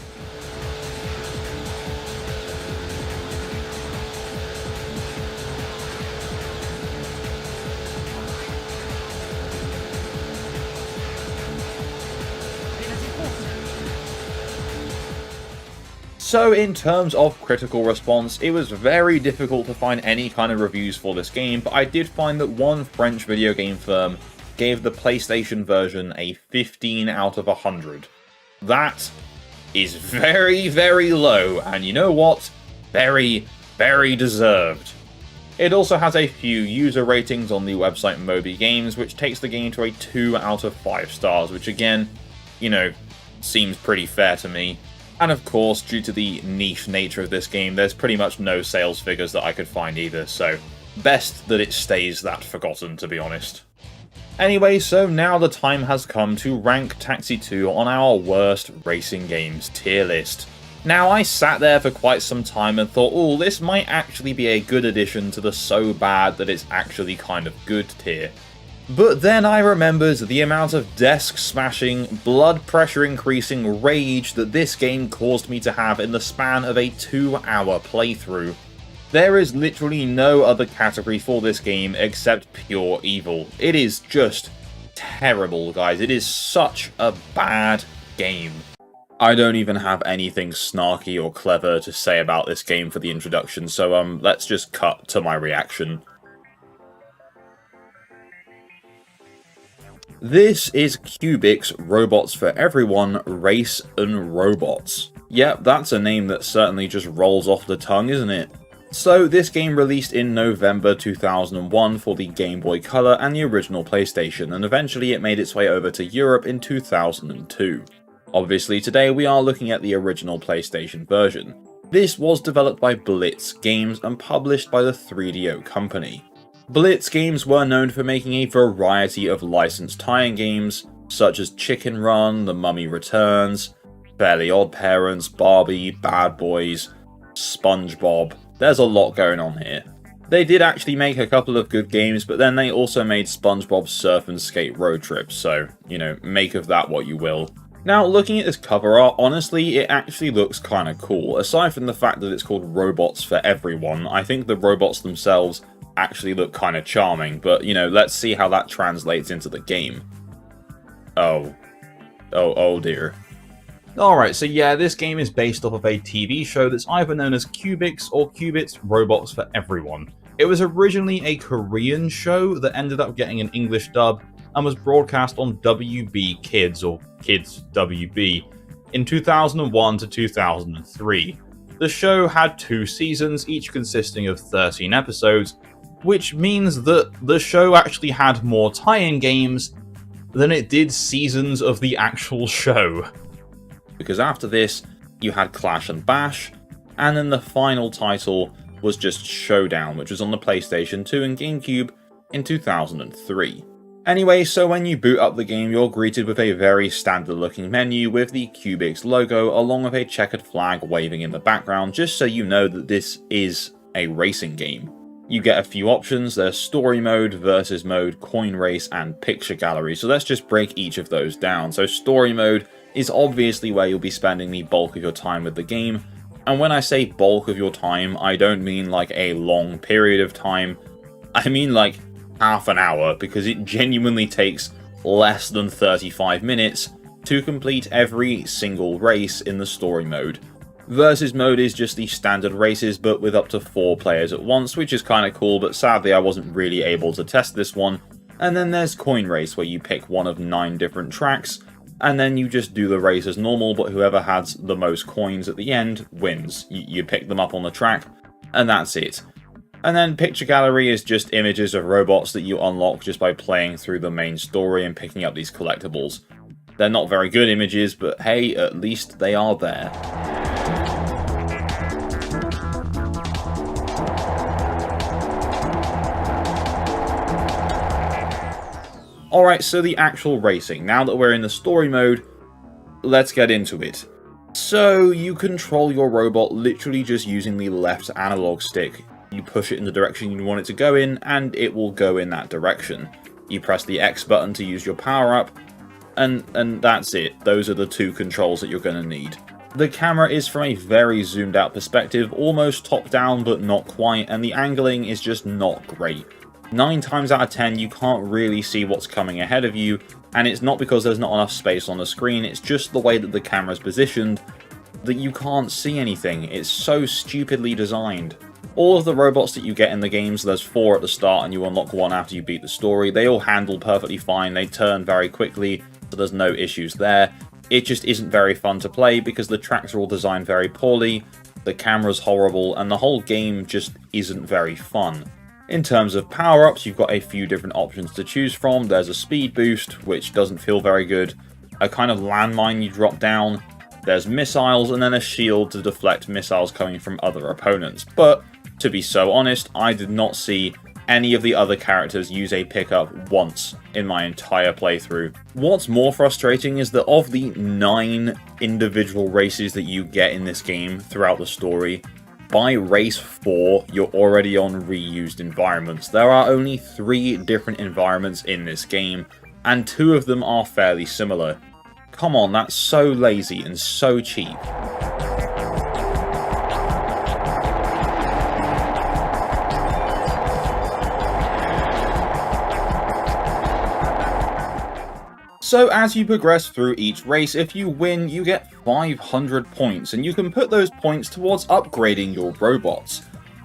So in terms of critical response, it was very difficult to find any kind of reviews for this game, but I did find that one French video game firm gave the PlayStation version a 15 out of 100. That is very, very low, and you know what? Very, very deserved. It also has a few user ratings on the website Moby Games, which takes the game to a 2 out of 5 stars, which again, you know, seems pretty fair to me. And of course, due to the niche nature of this game, there's pretty much no sales figures that I could find either, so best that it stays that forgotten, to be honest. Anyway, so now the time has come to rank Taxi 2 on our worst racing games tier list. Now, I sat there for quite some time and thought, oh, this might actually be a good addition to the so bad that it's actually kind of good tier. But then I remembered the amount of desk smashing, blood pressure increasing rage that this game caused me to have in the span of a 2-hour playthrough. There is literally no other category for this game except pure evil. It is just terrible, guys. It is such a bad game. I don't even have anything snarky or clever to say about this game for the introduction, so let's just cut to my reaction. This is Cubix Robots for Everyone Race and Robots. Yep, that's a name that certainly just rolls off the tongue, isn't it? So this game released in November 2001 for the Game Boy Color and the original PlayStation, and eventually it made its way over to Europe in 2002. Obviously today we are looking at the original PlayStation version. This was developed by Blitz Games and published by the 3DO company. Blitz Games were known for making a variety of licensed tie-in games, such as Chicken Run, The Mummy Returns, Fairly Odd Parents, Barbie, Bad Boys, SpongeBob. There's a lot going on here. They did actually make a couple of good games, but then they also made SpongeBob Surf and Skate Road Trip, so, you know, make of that what you will. Now, looking at this cover art, honestly, it actually looks kinda cool. Aside from the fact that it's called Robots for Everyone, I think the robots themselves actually look kinda charming, but, you know, let's see how that translates into the game. Oh dear. Alright, so yeah, this game is based off of a TV show that's either known as Cubix or Cubix Robots for Everyone. It was originally a Korean show that ended up getting an English dub and was broadcast on WB Kids, or Kids WB, in 2001 to 2003. The show had 2 seasons, each consisting of 13 episodes, which means that the show actually had more tie-in games than it did seasons of the actual show. Because after this, you had Clash and Bash, and then the final title was just Showdown, which was on the PlayStation 2 and GameCube in 2003. Anyway, so when you boot up the game, you're greeted with a very standard looking menu with the Cubix logo along with a checkered flag waving in the background, just so you know that this is a racing game. You get a few options. There's story mode, versus mode, coin race, and picture gallery. So let's just break each of those down. So story mode is obviously where you'll be spending the bulk of your time with the game. And when I say bulk of your time, I don't mean like a long period of time. I mean like half an hour, because it genuinely takes less than 35 minutes to complete every single race in the story mode. Versus mode is just the standard races, but with up to 4 players at once, which is kind of cool, but sadly I wasn't really able to test this one. And then there's coin race, where you pick one of 9 different tracks, and then you just do the race as normal, but whoever has the most coins at the end wins. You pick them up on the track, and that's it. And then picture gallery is just images of robots that you unlock just by playing through the main story and picking up these collectibles. They're not very good images, but hey, at least they are there. Alright, so the actual racing. Now that we're in the story mode, let's get into it. So, you control your robot literally just using the left analog stick. You push it in the direction you want it to go in, and it will go in that direction. You press the X button to use your power-up, and that's it. Those are the 2 controls that you're going to need. The camera is from a very zoomed out perspective, almost top-down but not quite, and the angling is just not great. 9 times out of 10 you can't really see what's coming ahead of you, and it's not because there's not enough space on the screen, it's just the way that the camera's positioned that you can't see anything. It's so stupidly designed. All of the robots that you get in the games, there's 4 at the start and you unlock 1 after you beat the story, they all handle perfectly fine, they turn very quickly, so there's no issues there. It just isn't very fun to play because the tracks are all designed very poorly, the camera's horrible, and the whole game just isn't very fun. In terms of power-ups, you've got a few different options to choose from. There's a speed boost, which doesn't feel very good, a kind of landmine you drop down, there's missiles, and then a shield to deflect missiles coming from other opponents. But, to be so honest, I did not see any of the other characters use a pickup once in my entire playthrough. What's more frustrating is that of the 9 individual races that you get in this game throughout the story, by race 4, you're already on reused environments. There are only 3 different environments in this game, and 2 of them are fairly similar. Come on, that's so lazy and so cheap. So as you progress through each race, if you win, you get 500 points, and you can put those points towards upgrading your robots.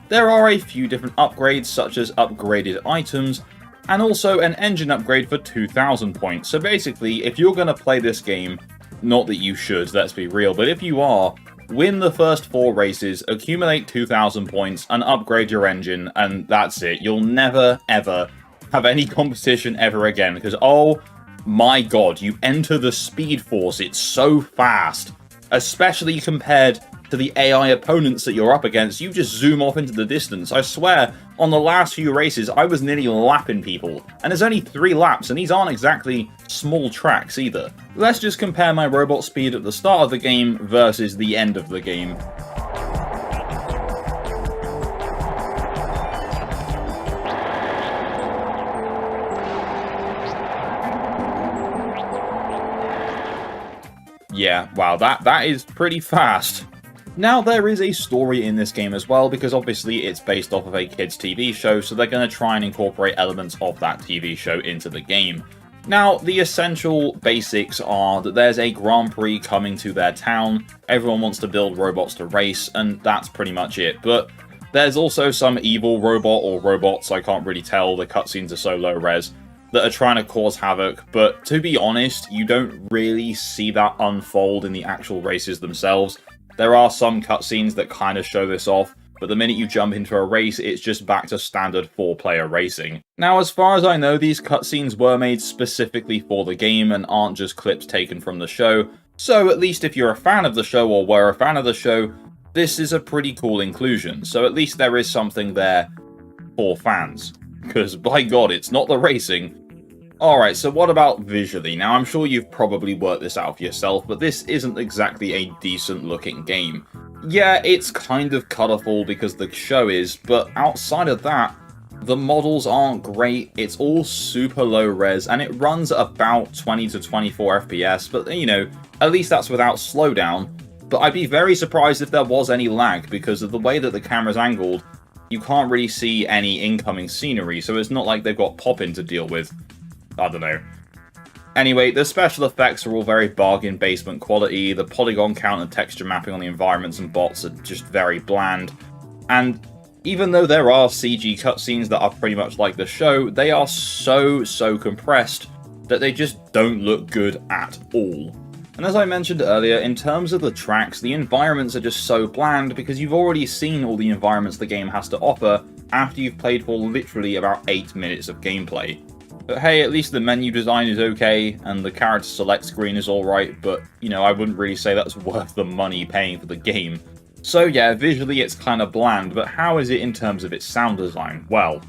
There are a few different upgrades, such as upgraded items, and also an engine upgrade for 2,000 points. So basically, if you're going to play this game, not that you should, let's be real, but if you are, Win the first 4 races, accumulate 2,000 points, and upgrade your engine, and that's it. You'll never, ever have any competition ever again, because, oh my god, you enter the Speed Force, it's so fast. Especially compared to the AI opponents that you're up against, you just zoom off into the distance. I swear, on the last few races, I was nearly lapping people. And there's only 3 laps, and these aren't exactly small tracks either. Let's just compare my robot speed at the start of the game versus the end of the game. Yeah, wow, that is pretty fast. Now, there is a story in this game as well, because obviously it's based off of a kids' TV show, so they're going to try and incorporate elements of that TV show into the game. Now, the essential basics are that there's a Grand Prix coming to their town, everyone wants to build robots to race, and that's pretty much it. But there's also some evil robot, or robots, I can't really tell, the cutscenes are so low res, that are trying to cause havoc, but to be honest, you don't really see that unfold in the actual races themselves. There are some cutscenes that kind of show this off, but the minute you jump into a race, it's just back to standard 4-player racing. Now, as far as I know, these cutscenes were made specifically for the game and aren't just clips taken from the show, so at least if you're a fan of the show or were a fan of the show, this is a pretty cool inclusion, so at least there is something there for fans. Because, by god, it's not the racing. Alright, so what about visually? Now, I'm sure you've probably worked this out for yourself, but this isn't exactly a decent-looking game. Yeah, it's kind of colourful because the show is, but outside of that, the models aren't great, it's all super low res, and it runs at about 20 to 24 FPS, but, you know, at least that's without slowdown. But I'd be very surprised if there was any lag, because of the way that the camera's angled, you can't really see any incoming scenery, so it's not like they've got pop-in to deal with. I don't know. Anyway, the special effects are all very bargain basement quality, the polygon count and texture mapping on the environments and bots are just very bland, and even though there are CG cutscenes that are pretty much like the show, they are so compressed that they just don't look good at all. And as I mentioned earlier, in terms of the tracks, the environments are just so bland because you've already seen all the environments the game has to offer after you've played for literally about 8 minutes of gameplay. But hey, at least the menu design is okay, and the character select screen is alright, but, you know, I wouldn't really say that's worth the money paying for the game. So yeah, visually it's kind of bland, but how is it in terms of its sound design? Well.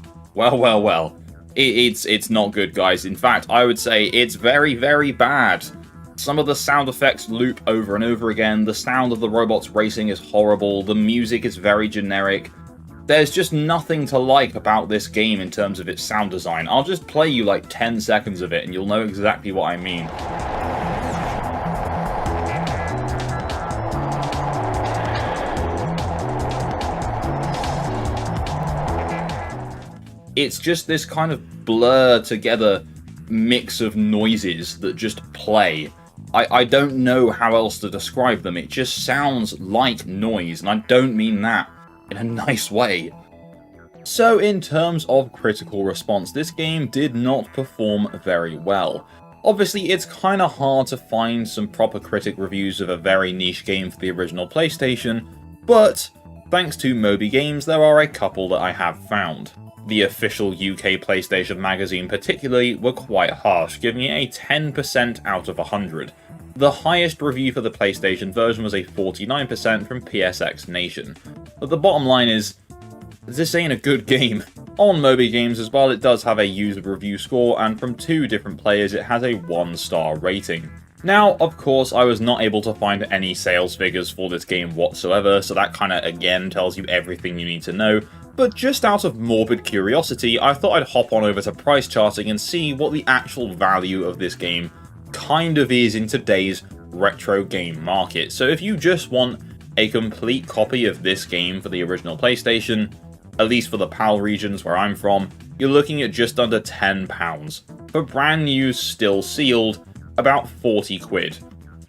It's not good, guys. In fact, I would say it's very bad. Some of the sound effects loop over and over again, the sound of the robots racing is horrible, the music is very generic. There's just nothing to like about this game in terms of its sound design. I'll just play you like 10 seconds of it and you'll know exactly what I mean. It's just this kind of blur together mix of noises that just play. I don't know how else to describe them. It just sounds like noise, and I don't mean that in a nice way. So in terms of critical response, this game did not perform very well. Obviously, it's kind of hard to find some proper critic reviews of a very niche game for the original PlayStation, but thanks to Moby Games, there are a couple that I have found. The official UK PlayStation magazine particularly were quite harsh, giving it a 10% out of 100. The highest review for the PlayStation version was a 49% from PSX Nation. But the bottom line is, this ain't a good game. On Moby Games as well, it does have a user review score, and from 2 different players it has a 1-star rating. Now, of course, I was not able to find any sales figures for this game whatsoever, so that kinda again tells you everything you need to know. But just out of morbid curiosity, I thought I'd hop on over to price charting and see what the actual value of this game kind of is in today's retro game market. So if you just want a complete copy of this game for the original PlayStation, at least for the PAL regions where I'm from, you're looking at just under £10. For brand new, still sealed, about 40 quid.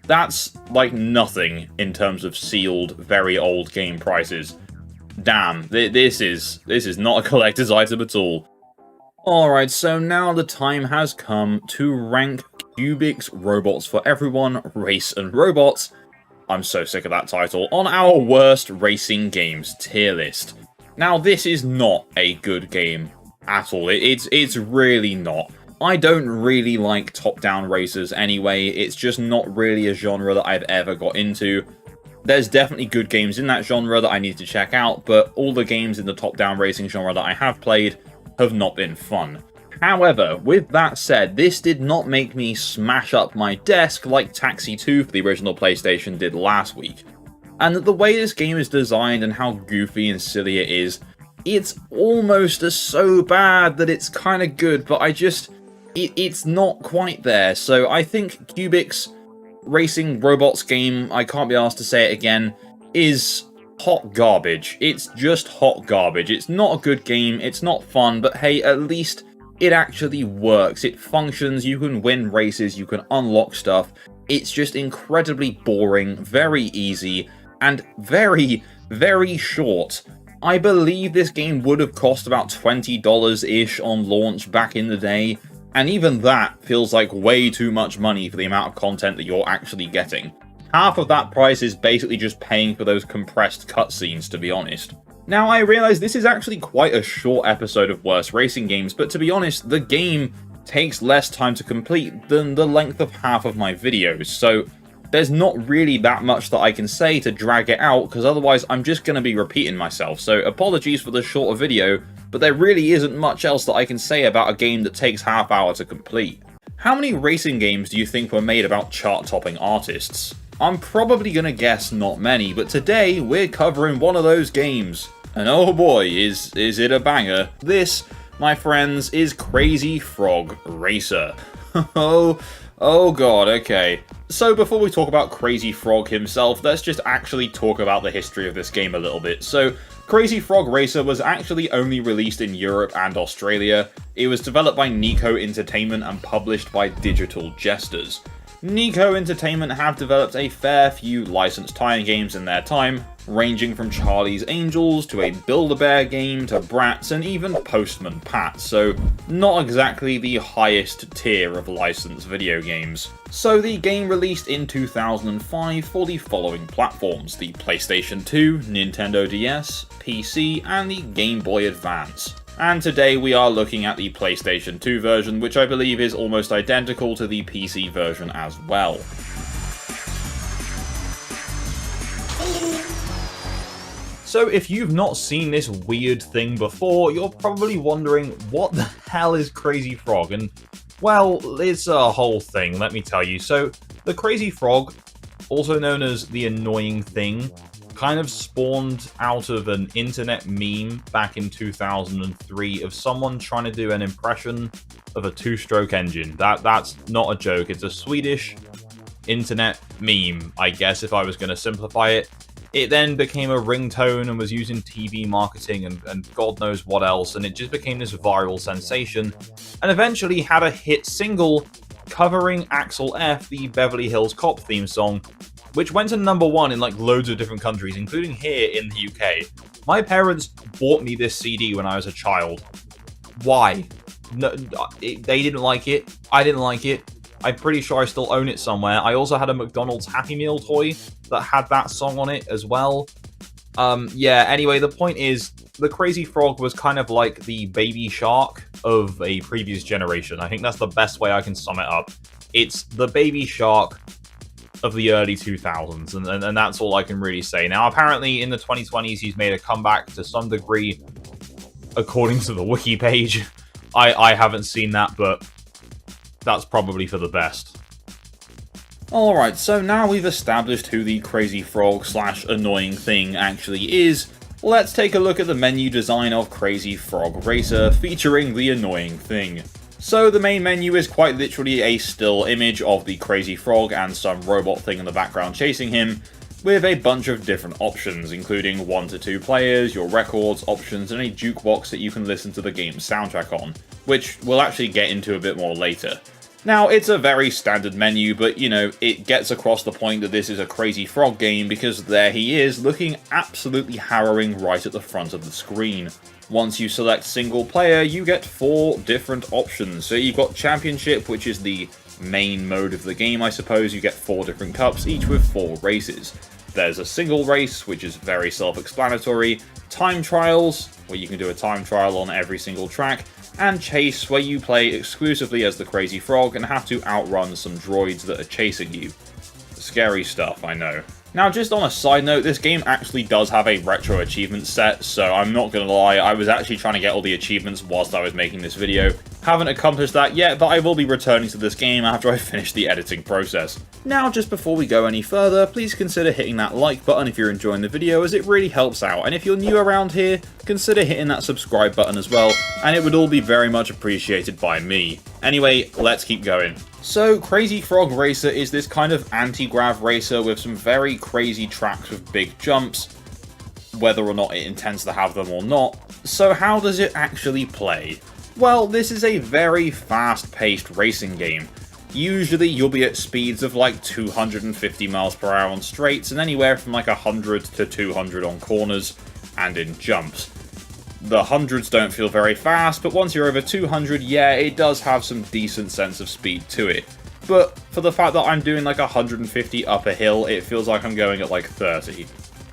That's like nothing in terms of sealed, very old game prices. Damn, this is not a collector's item at all. Alright, so now the time has come to rank Cubix robots for everyone, race and robots, I'm so sick of that title, on our worst racing games tier list. Now, this is not a good game at all. It's really not. I don't really like top-down racers anyway. It's just not really a genre that I've ever got into. There's definitely good games in that genre that I need to check out, but all the games in the top-down racing genre that I have played have not been fun. However, with that said, this did not make me smash up my desk like Taxi 2 for the original PlayStation did last week. And the way this game is designed and how goofy and silly it is, it's almost so bad that it's kind of good, but it's not quite there. So I think Cubix racing robots game, I can't be asked to say it again, is hot garbage. It's just hot garbage. It's not a good game, it's not fun, but hey, at least it actually works. It functions, you can win races, you can unlock stuff. It's just incredibly boring, very easy, and very, very short. I believe this game would have cost about $20-ish on launch back in the day, and even that feels like way too much money for the amount of content that you're actually getting. Half of that price is basically just paying for those compressed cutscenes, to be honest. Now, I realise this is actually quite a short episode of Worst Racing Games, but to be honest, the game takes less time to complete than the length of half of my videos, so there's not really that much that I can say to drag it out, because otherwise I'm just going to be repeating myself, so apologies for the shorter video, but there really isn't much else that I can say about a game that takes half hour to complete. How many racing games do you think were made about chart-topping artists? I'm probably going to guess not many, but today we're covering one of those games. And oh boy, is it a banger. This, my friends, is Crazy Frog Racer. Oh god, okay. So before we talk about Crazy Frog himself, let's just actually talk about the history of this game a little bit. So, Crazy Frog Racer was actually only released in Europe and Australia. It was developed by Nico Entertainment and published by Digital Jesters. Nico Entertainment have developed a fair few licensed tie-in games in their time, ranging from Charlie's Angels to a Build-A-Bear game to Bratz and even Postman Pat, so not exactly the highest tier of licensed video games. So the game released in 2005 for the following platforms: the PlayStation 2, Nintendo DS, PC, and the Game Boy Advance. And today we are looking at the PlayStation 2 version, which I believe is almost identical to the PC version as well. So if you've not seen this weird thing before, you're probably wondering, what the hell is Crazy Frog? And, well, it's a whole thing, let me tell you. So, the Crazy Frog, also known as the Annoying Thing, kind of spawned out of an internet meme back in 2003 of someone trying to do an impression of a two-stroke engine. That's not a joke, it's a Swedish internet meme, I guess, if I was going to simplify it. It then became a ringtone and was used in TV marketing and God knows what else, and it just became this viral sensation, and eventually had a hit single covering Axel F, the Beverly Hills Cop theme song, which went to #1 in like loads of different countries, including here in the UK. My parents bought me this CD when I was a child. Why? No, they didn't like it. I didn't like it. I'm pretty sure I still own it somewhere. I also had a McDonald's Happy Meal toy that had that song on it as well. Yeah, anyway, the point is, the Crazy Frog was kind of like the Baby Shark of a previous generation. I think that's the best way I can sum it up. It's the Baby Shark of the early 2000s, and that's all I can really say. Now, apparently, in the 2020s, he's made a comeback to some degree, according to the wiki page. I haven't seen that, but that's probably for the best. Alright, so now we've established who the Crazy Frog / Annoying Thing actually is, let's take a look at the menu design of Crazy Frog Racer featuring the Annoying Thing. So the main menu is quite literally a still image of the Crazy Frog and some robot thing in the background chasing him, with a bunch of different options, including 1 to 2 players, your records, options, and a jukebox that you can listen to the game's soundtrack on, which we'll actually get into a bit more later. Now, it's a very standard menu, but, you know, it gets across the point that this is a Crazy Frog game because there he is, looking absolutely harrowing right at the front of the screen. Once you select single player, you get 4 different options. So you've got Championship, which is the main mode of the game, I suppose. You get 4 different cups, each with 4 races. There's a single race, which is very self-explanatory, time trials, where you can do a time trial on every single track, and chase, where you play exclusively as the Crazy Frog and have to outrun some droids that are chasing you. Scary stuff, I know. Now, just on a side note, this game actually does have a retro achievement set, so I'm not gonna lie, I was actually trying to get all the achievements whilst I was making this video. Haven't accomplished that yet, but I will be returning to this game after I finish the editing process. Now, just before we go any further, please consider hitting that like button if you're enjoying the video, as it really helps out, and if you're new around here, consider hitting that subscribe button as well, and it would all be very much appreciated by me. Anyway, let's keep going. So, Crazy Frog Racer is this kind of anti-grav racer with some very crazy tracks with big jumps, whether or not it intends to have them or not. So how does it actually play? Well, this is a very fast-paced racing game. Usually you'll be at speeds of like 250 miles per hour on straights and anywhere from like 100 to 200 on corners and in jumps. The hundreds don't feel very fast, but once you're over 200, yeah, it does have some decent sense of speed to it. But for the fact that I'm doing like 150 up a hill, it feels like I'm going at like 30.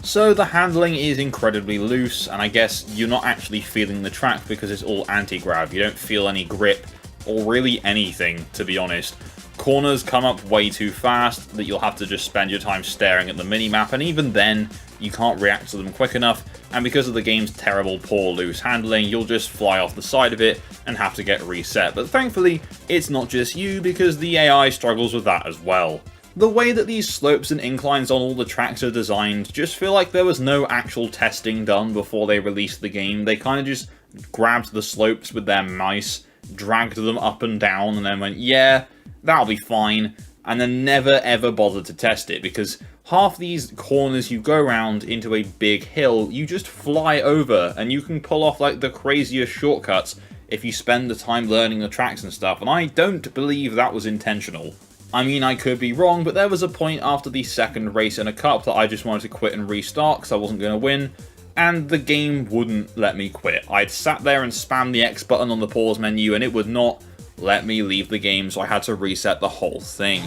So the handling is incredibly loose, and I guess you're not actually feeling the track because it's all anti-grav. You don't feel any grip, or really anything, to be honest. Corners come up way too fast that you'll have to just spend your time staring at the minimap, and even then, you can't react to them quick enough, and because of the game's terrible, poor, loose handling, you'll just fly off the side of it and have to get reset. But thankfully, it's not just you, because the AI struggles with that as well. The way that these slopes and inclines on all the tracks are designed just feel like there was no actual testing done before they released the game. They kind of just grabbed the slopes with their mice, dragged them up and down, and then went, yeah, that'll be fine, and then never ever bothered to test it, because half these corners you go around into a big hill, you just fly over, and you can pull off like the craziest shortcuts if you spend the time learning the tracks and stuff, and I don't believe that was intentional. I mean, I could be wrong, but there was a point after the second race in a cup that I just wanted to quit and restart because I wasn't going to win, and the game wouldn't let me quit. I'd sat there and spammed the X button on the pause menu, and it would not let me leave the game, so I had to reset the whole thing.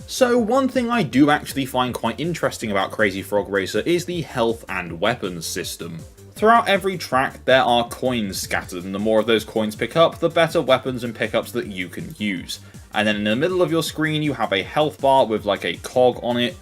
So one thing I do actually find quite interesting about Crazy Frog Racer is the health and weapons system. Throughout every track, there are coins scattered, and the more of those coins pick up, the better weapons and pickups that you can use. And then in the middle of your screen, you have a health bar with like a cog on it.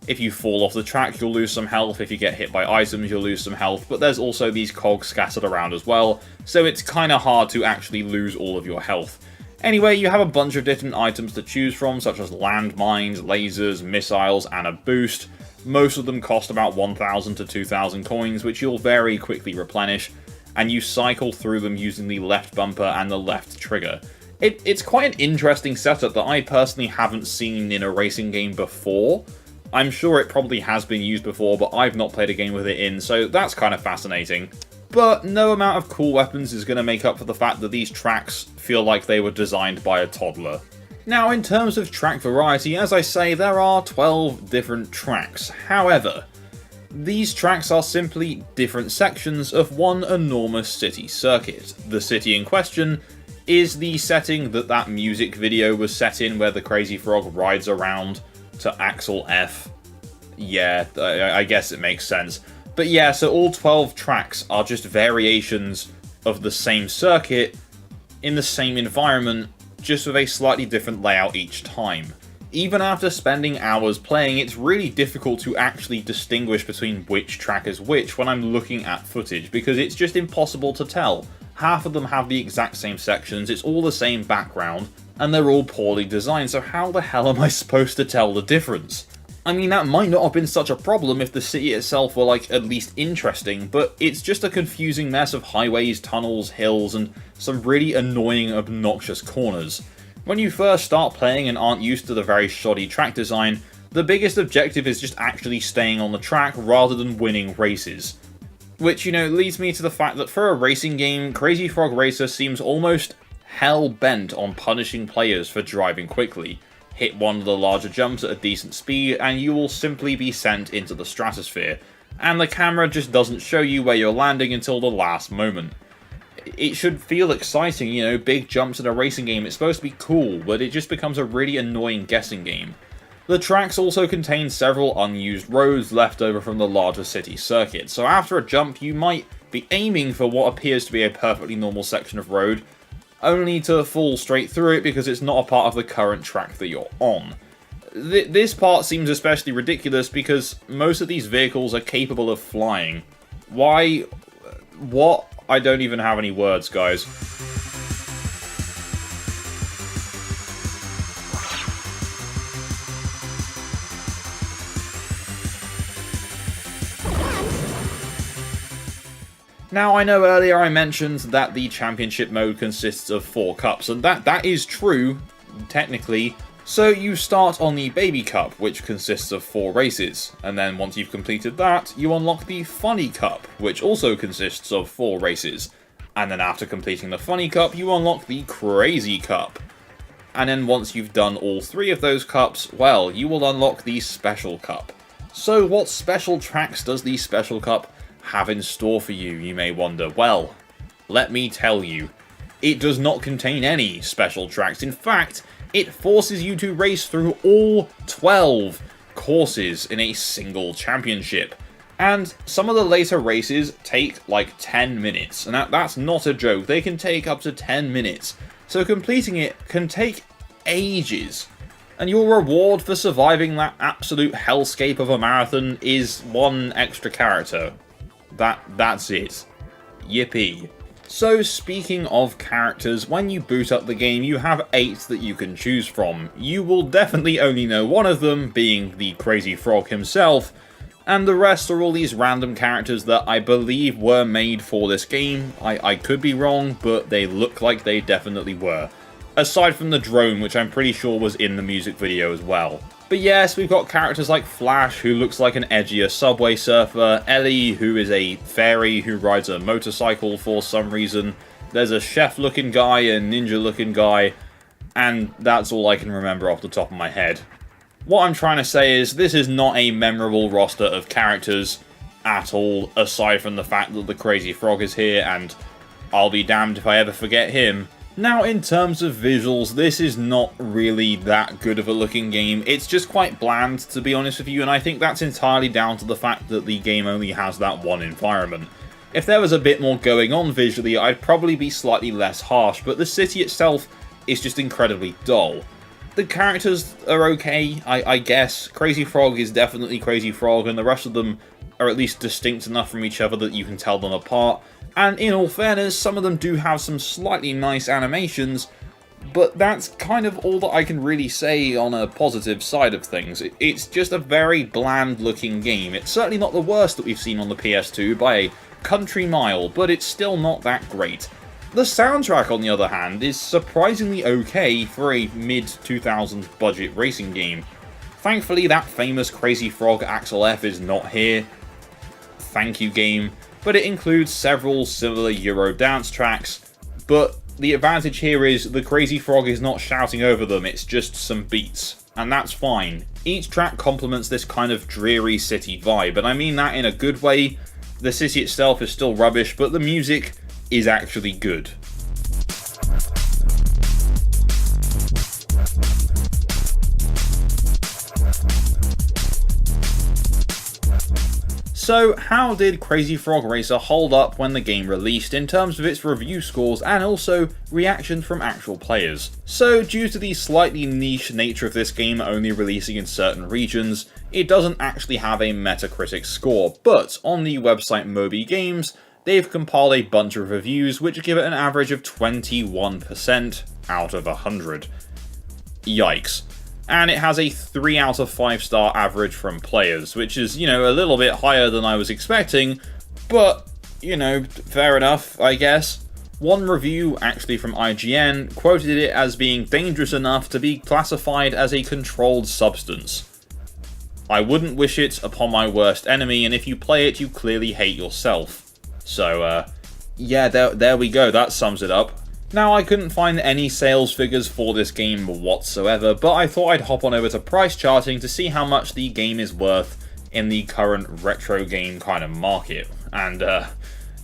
If you fall off the track, you'll lose some health. If you get hit by items, you'll lose some health. But there's also these cogs scattered around as well, so it's kind of hard to actually lose all of your health. Anyway, you have a bunch of different items to choose from, such as landmines, lasers, missiles, and a boost. Most of them cost about 1,000 to 2,000 coins, which you'll very quickly replenish, and you cycle through them using the left bumper and the left trigger. It's quite an interesting setup that I personally haven't seen in a racing game before. I'm sure it probably has been used before, but I've not played a game with it in, so that's kind of fascinating. But no amount of cool weapons is going to make up for the fact that these tracks feel like they were designed by a toddler. Now, in terms of track variety, as I say, there are 12 different tracks. However, these tracks are simply different sections of one enormous city circuit. The city in question is the setting that that music video was set in, where the Crazy Frog rides around to Axel F. Yeah, I guess it makes sense. But yeah, so all 12 tracks are just variations of the same circuit in the same environment, just with a slightly different layout each time. Even after spending hours playing, it's really difficult to actually distinguish between which track is which when I'm looking at footage, because it's just impossible to tell. Half of them have the exact same sections, it's all the same background, and they're all poorly designed, so how the hell am I supposed to tell the difference? I mean, that might not have been such a problem if the city itself were, like, at least interesting, but it's just a confusing mess of highways, tunnels, hills, and some really annoying, obnoxious corners. When you first start playing and aren't used to the very shoddy track design, the biggest objective is just actually staying on the track rather than winning races. Which, leads me to the fact that for a racing game, Crazy Frog Racer seems almost hell-bent on punishing players for driving quickly. Hit one of the larger jumps at a decent speed, and you will simply be sent into the stratosphere, and the camera just doesn't show you where you're landing until the last moment. It should feel exciting, big jumps in a racing game, it's supposed to be cool, but it just becomes a really annoying guessing game. The tracks also contain several unused roads left over from the larger city circuit, so after a jump you might be aiming for what appears to be a perfectly normal section of road, only to fall straight through it because it's not a part of the current track that you're on. This part seems especially ridiculous because most of these vehicles are capable of flying. Why? What? I don't even have any words, guys. Now, I know earlier I mentioned that the championship mode consists of 4 cups, and that is true, technically. So you start on the Baby Cup, which consists of 4 races, and then once you've completed that, you unlock the Funny Cup, which also consists of 4 races. And then after completing the Funny Cup, you unlock the Crazy Cup. And then once you've done all 3 of those cups, well, you will unlock the Special Cup. So what special tracks does the Special Cup have in store for you, you may wonder? Well, let me tell you. It does not contain any special tracks. In fact, it forces you to race through all 12 courses in a single championship. And some of the later races take like 10 minutes, and that's not a joke. They can take up to 10 minutes. So completing it can take ages. And your reward for surviving that absolute hellscape of a marathon is 1 extra character. That's it. Yippee. So speaking of characters, when you boot up the game you have 8 that you can choose from. You will definitely only know one of them, being the Crazy Frog himself, and the rest are all these random characters that I believe were made for this game. I could be wrong, but they look like they definitely were. Aside from the drone, which I'm pretty sure was in the music video as well. But yes, we've got characters like Flash, who looks like an edgier Subway Surfer, Ellie, who is a fairy who rides a motorcycle for some reason, there's a chef-looking guy, a ninja-looking guy, and that's all I can remember off the top of my head. What I'm trying to say is, this is not a memorable roster of characters at all, aside from the fact that the Crazy Frog is here, and I'll be damned if I ever forget him. Now, in terms of visuals, this is not really that good of a looking game. It's just quite bland, to be honest with you, and I think that's entirely down to the fact that the game only has that one environment. If there was a bit more going on visually, I'd probably be slightly less harsh, but the city itself is just incredibly dull. The characters are okay, I guess. Crazy Frog is definitely Crazy Frog, and the rest of them are at least distinct enough from each other that you can tell them apart. And in all fairness, some of them do have some slightly nice animations, but that's kind of all that I can really say on a positive side of things. It's just a very bland looking game. It's certainly not the worst that we've seen on the PS2 by a country mile, but it's still not that great. The soundtrack, on the other hand, is surprisingly okay for a mid-2000s budget racing game. Thankfully, that famous Crazy Frog Axel F is not here. Thank you, game. But it includes several similar Euro dance tracks, but the advantage here is the Crazy Frog is not shouting over them, it's just some beats, and that's fine. Each track complements this kind of dreary city vibe, and I mean that in a good way. The city itself is still rubbish, but the music is actually good. So, how did Crazy Frog Racer hold up when the game released in terms of its review scores and also reactions from actual players? So, due to the slightly niche nature of this game only releasing in certain regions, it doesn't actually have a Metacritic score, but on the website Moby Games, they've compiled a bunch of reviews which give it an average of 21% out of 100. Yikes. And it has a 3 out of 5 star average from players, which is, a little bit higher than I was expecting, but, fair enough, I guess. One review, actually from IGN, quoted it as being dangerous enough to be classified as a controlled substance. I wouldn't wish it upon my worst enemy, and if you play it, you clearly hate yourself. So, yeah, there we go. That sums it up. Now, I couldn't find any sales figures for this game whatsoever, but I thought I'd hop on over to price charting to see how much the game is worth in the current retro game kind of market. And,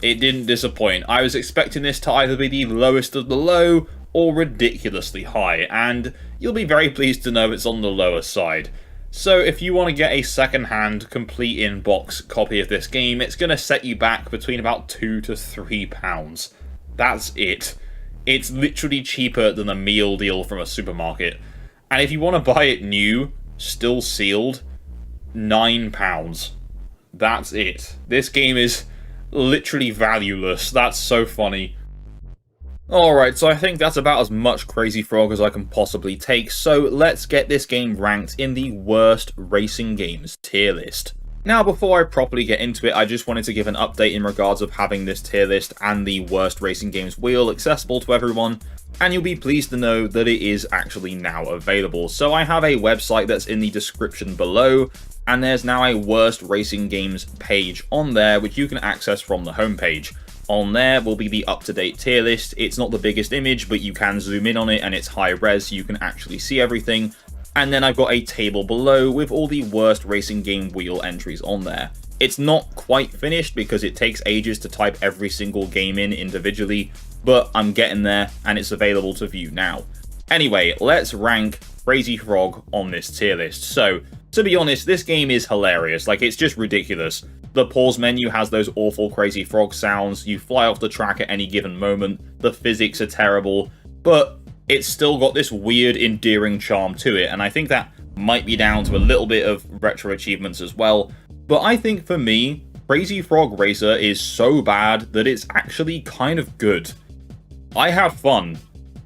it didn't disappoint. I was expecting this to either be the lowest of the low or ridiculously high, and you'll be very pleased to know it's on the lower side. So if you want to get a second-hand, complete in-box copy of this game, it's going to set you back between about £2 to £3. That's it. It's literally cheaper than a meal deal from a supermarket. And if you want to buy it new, still sealed, £9. That's it. This game is literally valueless. That's so funny. Alright, so I think that's about as much Crazy Frog as I can possibly take, so let's get this game ranked in the worst racing games tier list. Now, before I properly get into it, I just wanted to give an update in regards of having this tier list and the worst racing games wheel accessible to everyone, and you'll be pleased to know that it is actually now available. So I have a website that's in the description below, and there's now a worst racing games page on there, which you can access from the homepage. On there will be the up-to-date tier list. It's not the biggest image, but you can zoom in on it and it's high res, so you can actually see everything. And then I've got a table below with all the worst racing game wheel entries on there. It's not quite finished because it takes ages to type every single game in individually, but I'm getting there and it's available to view now. Anyway, let's rank Crazy Frog on this tier list. So, to be honest, this game is hilarious. Like, it's just ridiculous. The pause menu has those awful Crazy Frog sounds, you fly off the track at any given moment, the physics are terrible, but it's still got this weird, endearing charm to it, and I think that might be down to a little bit of retro achievements as well. But I think for me, Crazy Frog Racer is so bad that it's actually kind of good. I had fun.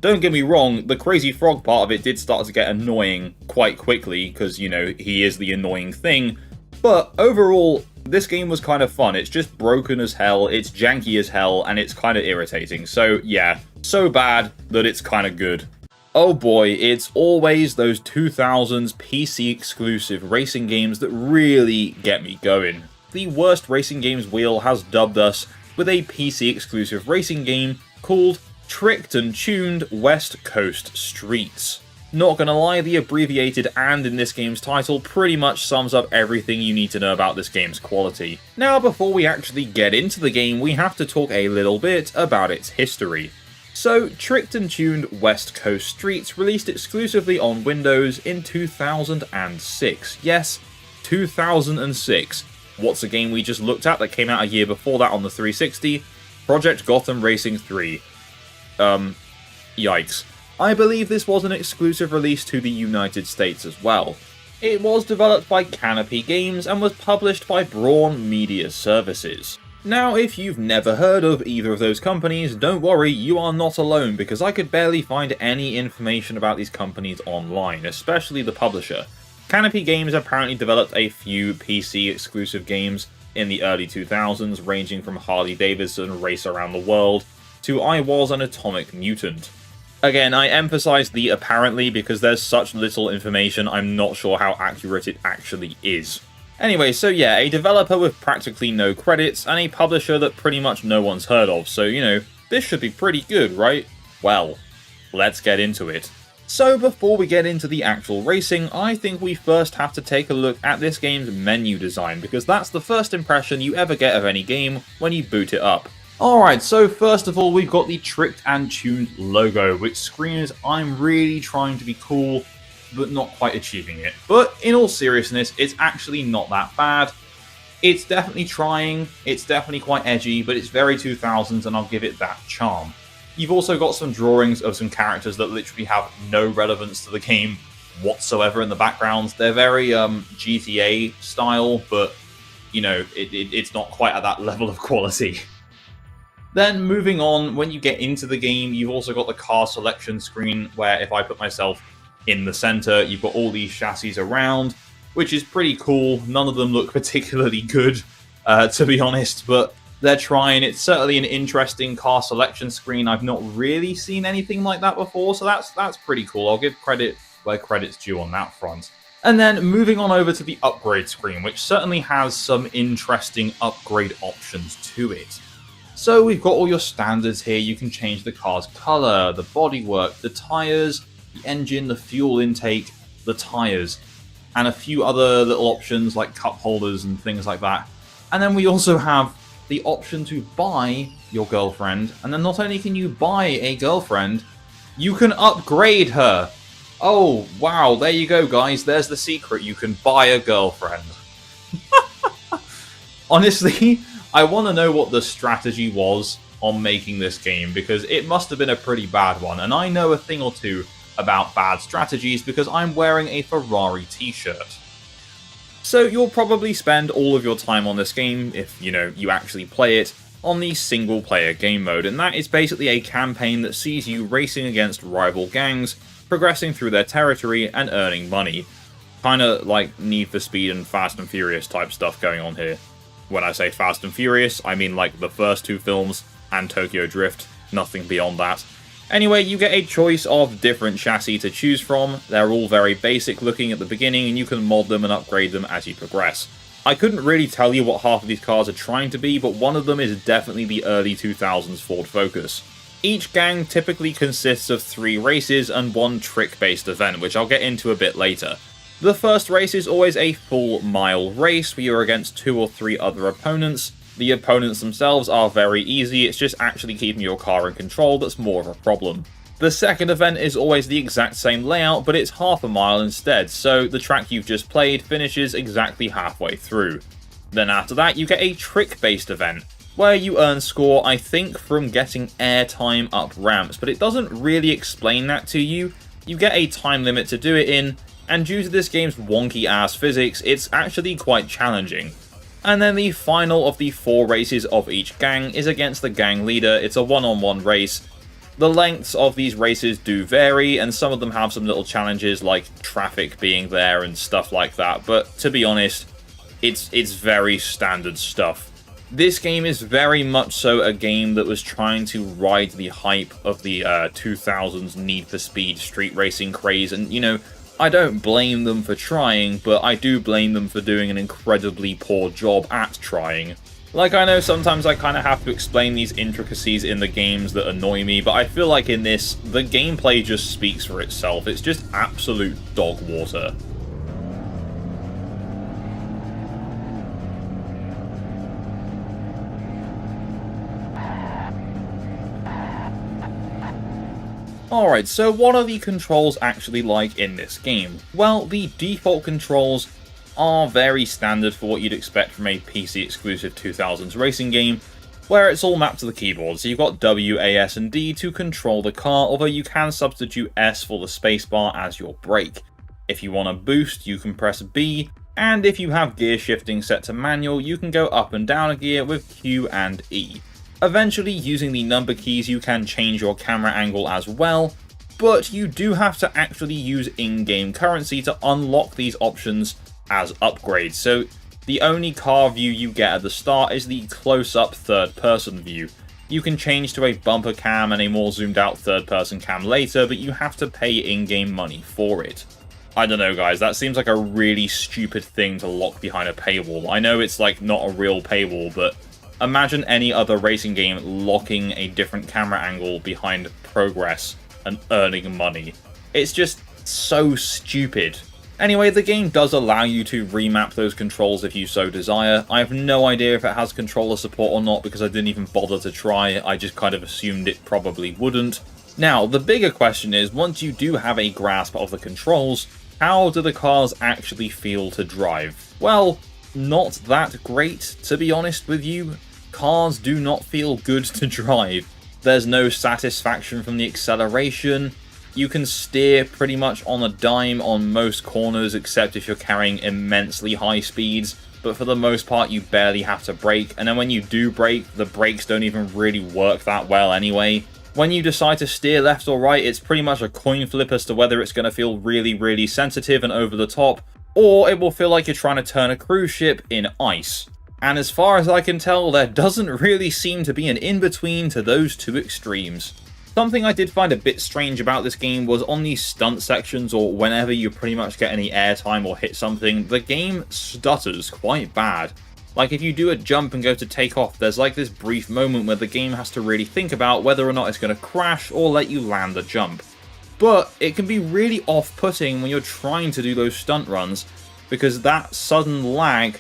Don't get me wrong, the Crazy Frog part of it did start to get annoying quite quickly, because, you know, he is the annoying thing, but overall, this game was kind of fun. It's just broken as hell, it's janky as hell, and it's kind of irritating. So yeah, so bad that it's kind of good. Oh boy, it's always those 2000s PC exclusive racing games that really get me going. The worst racing games wheel has dubbed us with a PC exclusive racing game called Tricked and Tuned West Coast Streets. Not gonna lie, the abbreviated "and" in this game's title pretty much sums up everything you need to know about this game's quality. Now, before we actually get into the game, we have to talk a little bit about its history. So, Tricked and Tuned West Coast Streets released exclusively on Windows in 2006. Yes, 2006. What's a game we just looked at that came out a year before that on the 360? Project Gotham Racing 3. Yikes. I believe this was an exclusive release to the United States as well. It was developed by Canopy Games and was published by Braun Media Services. Now, if you've never heard of either of those companies, don't worry, you are not alone, because I could barely find any information about these companies online, especially the publisher. Canopy Games apparently developed a few PC exclusive games in the early 2000s, ranging from Harley Davidson Race Around the World to I Was an Atomic Mutant. Again, I emphasize the apparently because there's such little information, I'm not sure how accurate it actually is. Anyway, so yeah, a developer with practically no credits, and a publisher that pretty much no one's heard of, so you know, this should be pretty good, right? Well, let's get into it. So before we get into the actual racing, I think we first have to take a look at this game's menu design, because that's the first impression you ever get of any game when you boot it up. Alright, so first of all, we've got the Tricked and Tuned logo, which screams I'm really trying to be cool, but not quite achieving it. But in all seriousness, it's actually not that bad. It's definitely trying, it's definitely quite edgy, but it's very 2000s and I'll give it that charm. You've also got some drawings of some characters that literally have no relevance to the game whatsoever in the background. They're very GTA style, but, you know, it's not quite at that level of quality. Then moving on, when you get into the game, you've also got the car selection screen, where if I put myself in the center, you've got all these chassis around, which is pretty cool. None of them look particularly good, to be honest, but they're trying. It's certainly an interesting car selection screen. I've not really seen anything like that before, so that's pretty cool. I'll give credit where credit's due on that front. And then moving on over to the upgrade screen, which certainly has some interesting upgrade options to it. So we've got all your standards here. You can change the car's color, the bodywork, the tires, the engine, the fuel intake, the tires, and a few other little options like cup holders and things like that. And then we also have the option to buy your girlfriend, and then not only can you buy a girlfriend, you can upgrade her. Oh, wow, there you go, guys. There's the secret. You can buy a girlfriend. Honestly, I want to know what the strategy was on making this game, because it must have been a pretty bad one, and I know a thing or two about bad strategies because I'm wearing a Ferrari t-shirt. So you'll probably spend all of your time on this game, if you actually play it, on the single player game mode, and that is basically a campaign that sees you racing against rival gangs, progressing through their territory and earning money. Kinda like Need for Speed and Fast and Furious type stuff going on here. When I say Fast and Furious, I mean like the first two films and Tokyo Drift, nothing beyond that. Anyway, you get a choice of different chassis to choose from. They're all very basic looking at the beginning, and you can mod them and upgrade them as you progress. I couldn't really tell you what half of these cars are trying to be, but one of them is definitely the early 2000s Ford Focus. Each gang typically consists of 3 races and 1 trick-based event, which I'll get into a bit later. The first race is always a full mile race, where you're against 2 or 3 other opponents. The opponents themselves are very easy, it's just actually keeping your car in control that's more of a problem. The second event is always the exact same layout, but it's half a mile instead, so the track you've just played finishes exactly halfway through. Then after that, you get a trick-based event, where you earn score, I think, from getting airtime up ramps, but it doesn't really explain that to you. You get a time limit to do it in, and due to this game's wonky-ass physics, it's actually quite challenging. And then the final of the 4 races of each gang is against the gang leader. It's a one-on-one race. The lengths of these races do vary, and some of them have some little challenges like traffic being there and stuff like that, but to be honest, it's very standard stuff. This game is very much so a game that was trying to ride the hype of the 2000s Need for Speed street racing craze, and I don't blame them for trying, but I do blame them for doing an incredibly poor job at trying. Like, I know sometimes I kind of have to explain these intricacies in the games that annoy me, but I feel like in this, the gameplay just speaks for itself. It's just absolute dog water. Alright, so what are the controls actually like in this game? Well, the default controls are very standard for what you'd expect from a PC-exclusive 2000s racing game, where it's all mapped to the keyboard. So you've got W, A, S, and D to control the car, although you can substitute S for the spacebar as your brake. If you want to boost, you can press B, and if you have gear shifting set to manual, you can go up and down a gear with Q and E. Eventually, using the number keys, you can change your camera angle as well, but you do have to actually use in-game currency to unlock these options as upgrades. So the only car view you get at the start is the close-up third-person view. You can change to a bumper cam and a more zoomed-out third-person cam later, but you have to pay in-game money for it. I don't know, guys, that seems like a really stupid thing to lock behind a paywall. I know it's like not a real paywall, but imagine any other racing game locking a different camera angle behind progress and earning money. It's just so stupid. Anyway, the game does allow you to remap those controls if you so desire. I have no idea if it has controller support or not because I didn't even bother to try. I just kind of assumed it probably wouldn't. Now, the bigger question is, once you do have a grasp of the controls, how do the cars actually feel to drive? Well, not that great, to be honest with you. Cars do not feel good to drive. There's no satisfaction from the acceleration. You can steer pretty much on a dime on most corners, except if you're carrying immensely high speeds, but for the most part you barely have to brake, and then when you do brake, the brakes don't even really work that well anyway. When you decide to steer left or right, it's pretty much a coin flip as to whether it's going to feel really sensitive and over the top, or it will feel like you're trying to turn a cruise ship in ice. And as far as I can tell, there doesn't really seem to be an in-between to those two extremes. Something I did find a bit strange about this game was on these stunt sections, or whenever you pretty much get any airtime or hit something, the game stutters quite bad. Like, if you do a jump and go to take off, there's like this brief moment where the game has to really think about whether or not it's going to crash or let you land the jump. But it can be really off-putting when you're trying to do those stunt runs, because that sudden lag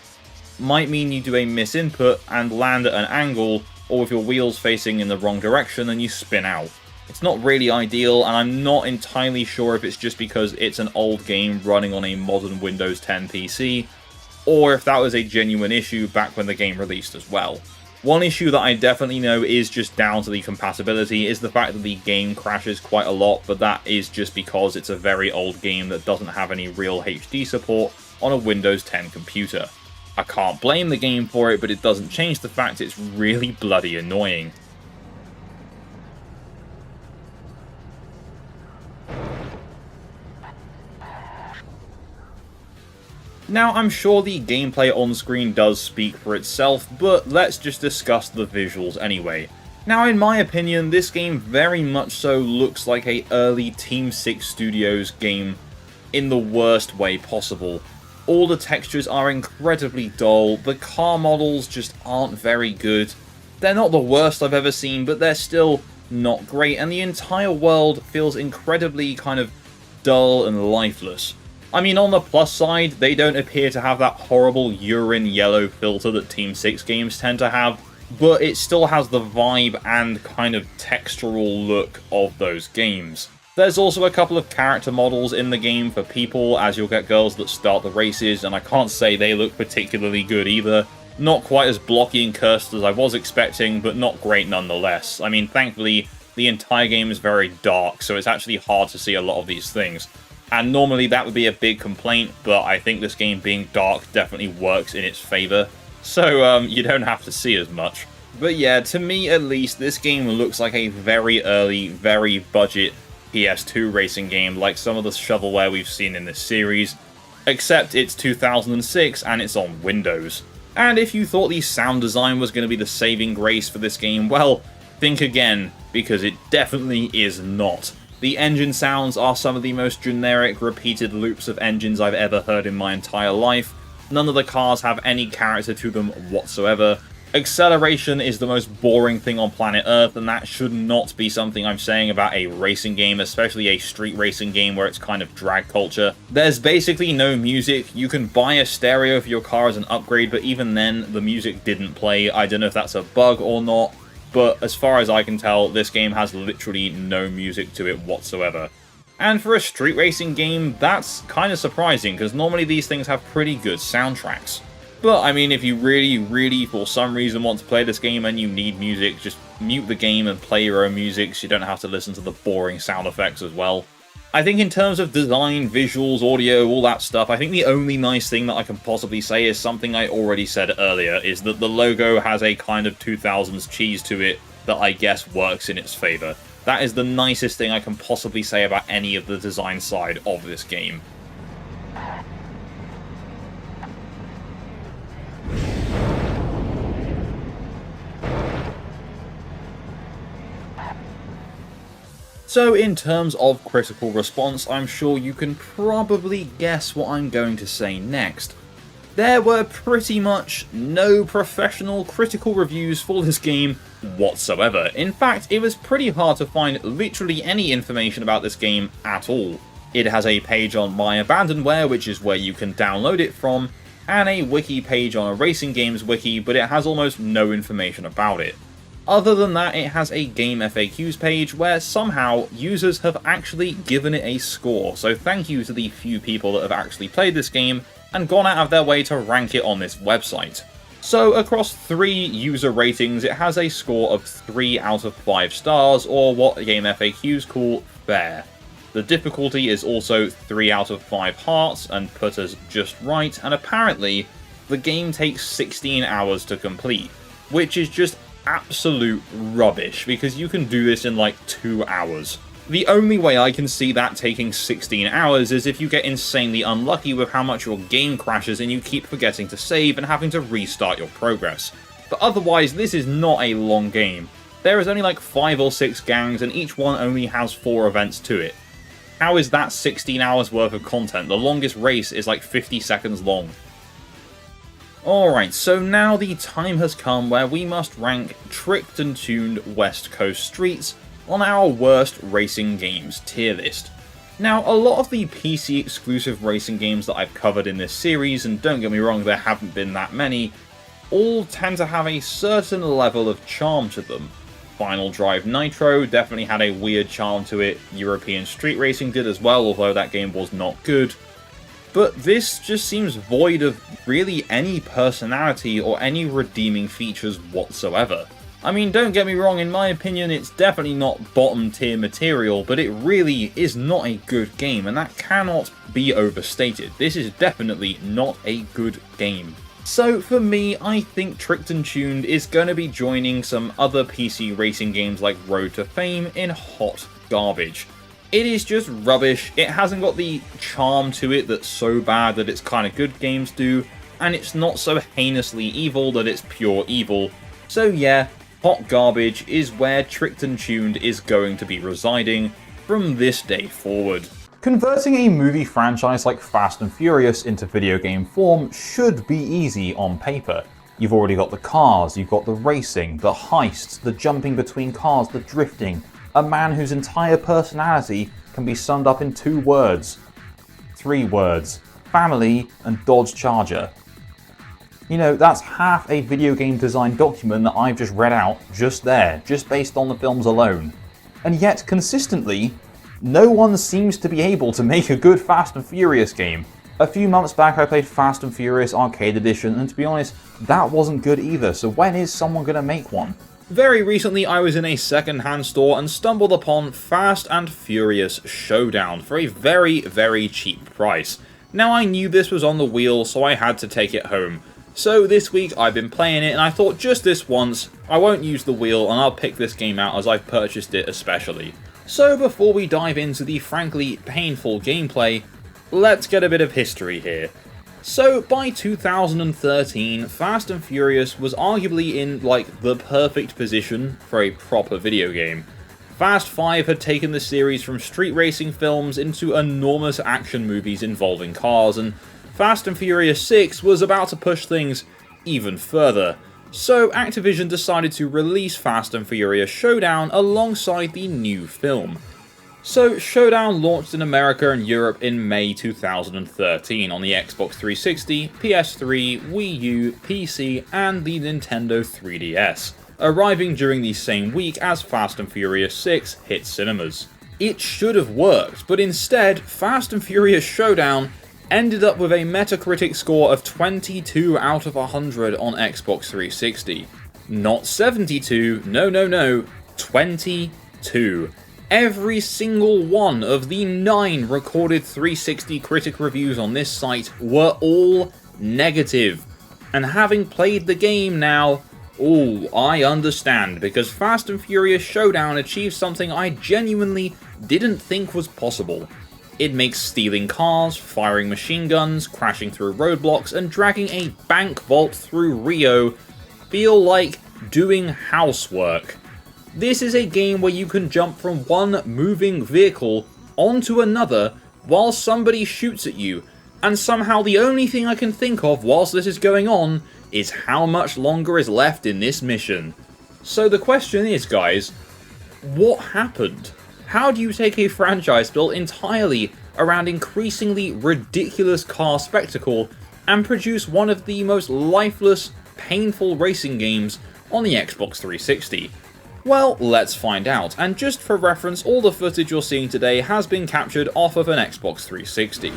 might mean you do a misinput and land at an angle, or with your wheels facing in the wrong direction and you spin out. It's not really ideal, and I'm not entirely sure if it's just because it's an old game running on a modern Windows 10 PC, or if that was a genuine issue back when the game released as well. One issue that I definitely know is just down to the compatibility is the fact that the game crashes quite a lot, but that is just because it's a very old game that doesn't have any real HD support on a Windows 10 computer. I can't blame the game for it, but it doesn't change the fact it's really bloody annoying. Now, I'm sure the gameplay on screen does speak for itself, but let's just discuss the visuals anyway. Now, in my opinion, this game very much so looks like a early Team 6 Studios game in the worst way possible. All the textures are incredibly dull, the car models just aren't very good. They're not the worst I've ever seen, but they're still not great, and the entire world feels incredibly kind of dull and lifeless. I mean, on the plus side, they don't appear to have that horrible urine yellow filter that Team 6 games tend to have, but it still has the vibe and kind of textural look of those games. There's also a couple of character models in the game for people, as you'll get girls that start the races, and I can't say they look particularly good either. Not quite as blocky and cursed as I was expecting, but not great nonetheless. I mean, thankfully, the entire game is very dark, so it's actually hard to see a lot of these things. And normally that would be a big complaint, but I think this game being dark definitely works in its favour, so you don't have to see as much. But yeah, to me at least, this game looks like a very early, very budget PS2 racing game, like some of the shovelware we've seen in this series, except it's 2006 and it's on Windows. And if you thought the sound design was going to be the saving grace for this game, well, think again, because it definitely is not. The engine sounds are some of the most generic, repeated loops of engines I've ever heard in my entire life. None of the cars have any character to them whatsoever. Acceleration is the most boring thing on planet Earth, and that should not be something I'm saying about a racing game, especially a street racing game where it's kind of drag culture. There's basically no music. You can buy a stereo for your car as an upgrade, but even then, the music didn't play. I don't know if that's a bug or not, but as far as I can tell, this game has literally no music to it whatsoever. And for a street racing game, that's kind of surprising, because normally these things have pretty good soundtracks. But, I mean, if you really, for some reason want to play this game and you need music, just mute the game and play your own music so you don't have to listen to the boring sound effects as well. I think in terms of design, visuals, audio, all that stuff, I think the only nice thing that I can possibly say is something I already said earlier, is that the logo has a kind of 2000s cheese to it that I guess works in its favour. That is the nicest thing I can possibly say about any of the design side of this game. So in terms of critical response, I'm sure you can probably guess what I'm going to say next. There were pretty much no professional critical reviews for this game whatsoever. In fact, it was pretty hard to find literally any information about this game at all. It has a page on My Abandonware, which is where you can download it from, and a wiki page on a racing games wiki, but it has almost no information about it. Other than that, it has a Game FAQs page where somehow users have actually given it a score, so thank you to the few people that have actually played this game and gone out of their way to rank it on this website. So across 3 user ratings, it has a score of 3 out of 5 stars, or what Game FAQs call fair. The difficulty is also 3 out of 5 hearts and put as just right, and apparently the game takes 16 hours to complete, which is just absolute rubbish, because you can do this in like 2 hours. The only way I can see that taking 16 hours is if you get insanely unlucky with how much your game crashes and you keep forgetting to save and having to restart your progress. But otherwise, this is not a long game. There is only like 5 or 6 gangs and each one only has 4 events to it. How is that 16 hours worth of content? The longest race is like 50 seconds long. Alright, so now the time has come where we must rank tricked and tuned West Coast streets on our worst racing games tier list. Now, a lot of the PC exclusive racing games that I've covered in this series, and don't get me wrong, there haven't been that many, all tend to have a certain level of charm to them. Final Drive Nitro definitely had a weird charm to it, European Street Racing did as well, although that game was not good. But this just seems void of really any personality or any redeeming features whatsoever. I mean, don't get me wrong, in my opinion it's definitely not bottom tier material, but it really is not a good game, and that cannot be overstated. This is definitely not a good game. So for me, I think Tricked and Tuned is going to be joining some other PC racing games like Road to Fame in hot garbage. It is just rubbish, it hasn't got the charm to it that's so bad that its kind of good games do, and it's not so heinously evil that it's pure evil. So yeah, hot garbage is where Tricked and Tuned is going to be residing from this day forward. Converting a movie franchise like Fast and Furious into video game form should be easy on paper. You've already got the cars, you've got the racing, the heists, the jumping between cars, the drifting, a man whose entire personality can be summed up in 2 words. 3 words. Family and Dodge Charger. You know, that's half a video game design document that I've just read out just there, just based on the films alone. And yet, consistently, no one seems to be able to make a good Fast and Furious game. A few months back I played Fast and Furious Arcade Edition, and to be honest, that wasn't good either, so when is someone gonna make one? Very recently I was in a second-hand store and stumbled upon Fast and Furious Showdown for a very, very cheap price. Now I knew this was on the wheel, so I had to take it home. So this week I've been playing it, and I thought just this once, I won't use the wheel and I'll pick this game out as I've purchased it especially. So before we dive into the frankly painful gameplay, let's get a bit of history here. So by 2013, Fast and Furious was arguably in like the perfect position for a proper video game. Fast 5 had taken the series from street racing films into enormous action movies involving cars, and Fast and Furious 6 was about to push things even further. So Activision decided to release Fast and Furious Showdown alongside the new film. So Showdown launched in America and Europe in May 2013 on the Xbox 360, PS3, Wii U, PC, and the Nintendo 3DS, arriving during the same week as Fast and Furious 6 hit cinemas. It should have worked, but instead, Fast and Furious Showdown ended up with a Metacritic score of 22 out of 100 on Xbox 360. Not 72, no, 22. Every single one of the 9 recorded 360 critic reviews on this site were all negative. And having played the game now, I understand, because Fast and Furious Showdown achieved something I genuinely didn't think was possible. It makes stealing cars, firing machine guns, crashing through roadblocks, and dragging a bank vault through Rio feel like doing housework. This is a game where you can jump from one moving vehicle onto another while somebody shoots at you, and somehow the only thing I can think of whilst this is going on is how much longer is left in this mission. So the question is, guys, what happened? How do you take a franchise built entirely around increasingly ridiculous car spectacle and produce one of the most lifeless, painful racing games on the Xbox 360? Well, let's find out, and just for reference, all the footage you're seeing today has been captured off of an Xbox 360.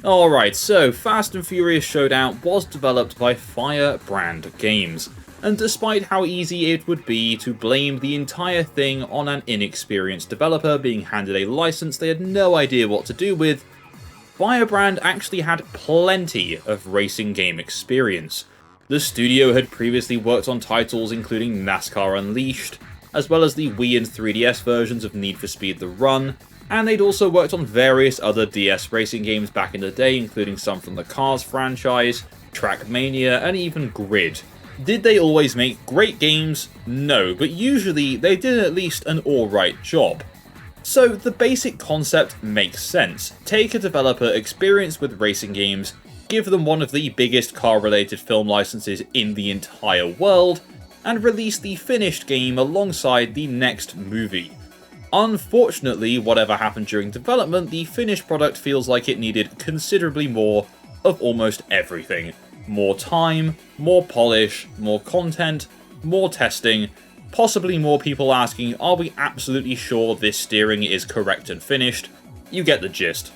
Alright, so Fast and Furious Showdown was developed by Firebrand Games, and despite how easy it would be to blame the entire thing on an inexperienced developer being handed a license they had no idea what to do with, Firebrand actually had plenty of racing game experience. The studio had previously worked on titles including NASCAR Unleashed, as well as the Wii and 3DS versions of Need for Speed The Run, And they'd also worked on various other DS racing games back in the day, including some from the Cars franchise, Trackmania, and even Grid. Did they always make great games? No, but usually they did at least an alright job. So the basic concept makes sense. Take a developer experienced with racing games, give them one of the biggest car-related film licenses in the entire world, and release the finished game alongside the next movie. Unfortunately, whatever happened during development, the finished product feels like it needed considerably more of almost everything. More time, more polish, more content, more testing, possibly more people asking, are we absolutely sure this steering is correct and finished? You get the gist.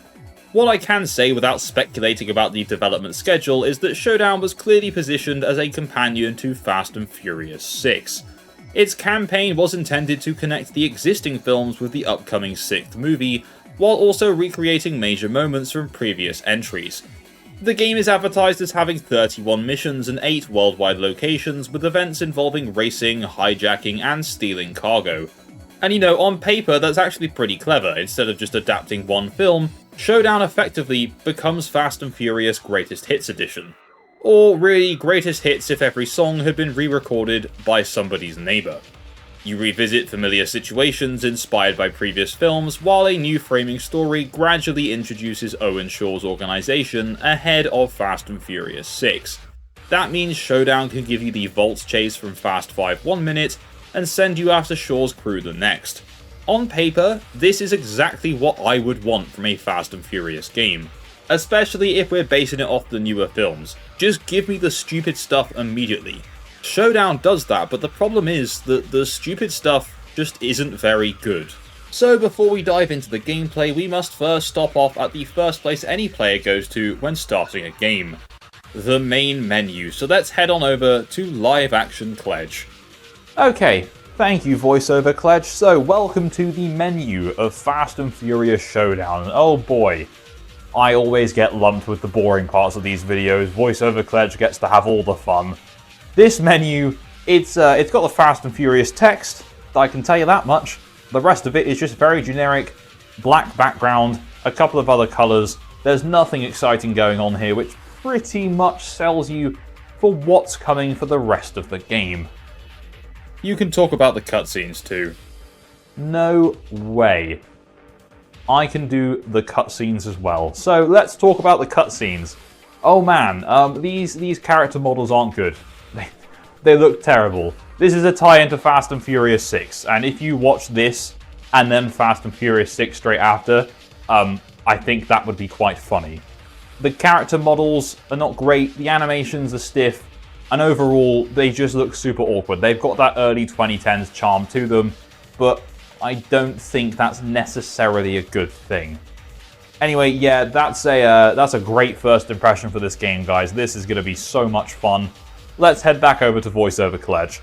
What I can say without speculating about the development schedule is that Showdown was clearly positioned as a companion to Fast and Furious 6. Its campaign was intended to connect the existing films with the upcoming 6th movie, while also recreating major moments from previous entries. The game is advertised as having 31 missions and 8 worldwide locations, with events involving racing, hijacking, and stealing cargo. And you know, on paper that's actually pretty clever. Instead of just adapting one film, Showdown effectively becomes Fast and Furious Greatest Hits Edition. Or really, Greatest Hits if every song had been re-recorded by somebody's neighbour. You revisit familiar situations inspired by previous films, while a new framing story gradually introduces Owen Shaw's organisation ahead of Fast and Furious 6. That means Showdown can give you the vault chase from Fast 5 1 minute, and send you after Shaw's crew the next. On paper, this is exactly what I would want from a Fast and Furious game. Especially if we're basing it off the newer films. Just give me the stupid stuff immediately. Showdown does that, but the problem is that the stupid stuff just isn't very good. So before we dive into the gameplay, we must first stop off at the first place any player goes to when starting a game. The main menu, so let's head on over to Live Action Kledge. Okay, thank you VoiceOver Kledge. So welcome to the menu of Fast and Furious Showdown. Oh boy, I always get lumped with the boring parts of these videos. VoiceOver Kledge gets to have all the fun. This menu, it's got the Fast and Furious text, I can tell you that much. The rest of it is just very generic, black background, a couple of other colours. There's nothing exciting going on here, which pretty much sells you for what's coming for the rest of the game. You can talk about the cutscenes too. No way. I can do the cutscenes as well. So let's talk about the cutscenes. Oh man, these character models aren't good. They look terrible. This is a tie-in to Fast and Furious 6, and if you watch this and then Fast and Furious 6 straight after, I think that would be quite funny. The character models are not great, the animations are stiff, and overall, they just look super awkward. They've got that early 2010s charm to them, but I don't think that's necessarily a good thing. Anyway, yeah, that's a great first impression for this game, guys. This is going to be so much fun. Let's head back over to VoiceOver Kledge.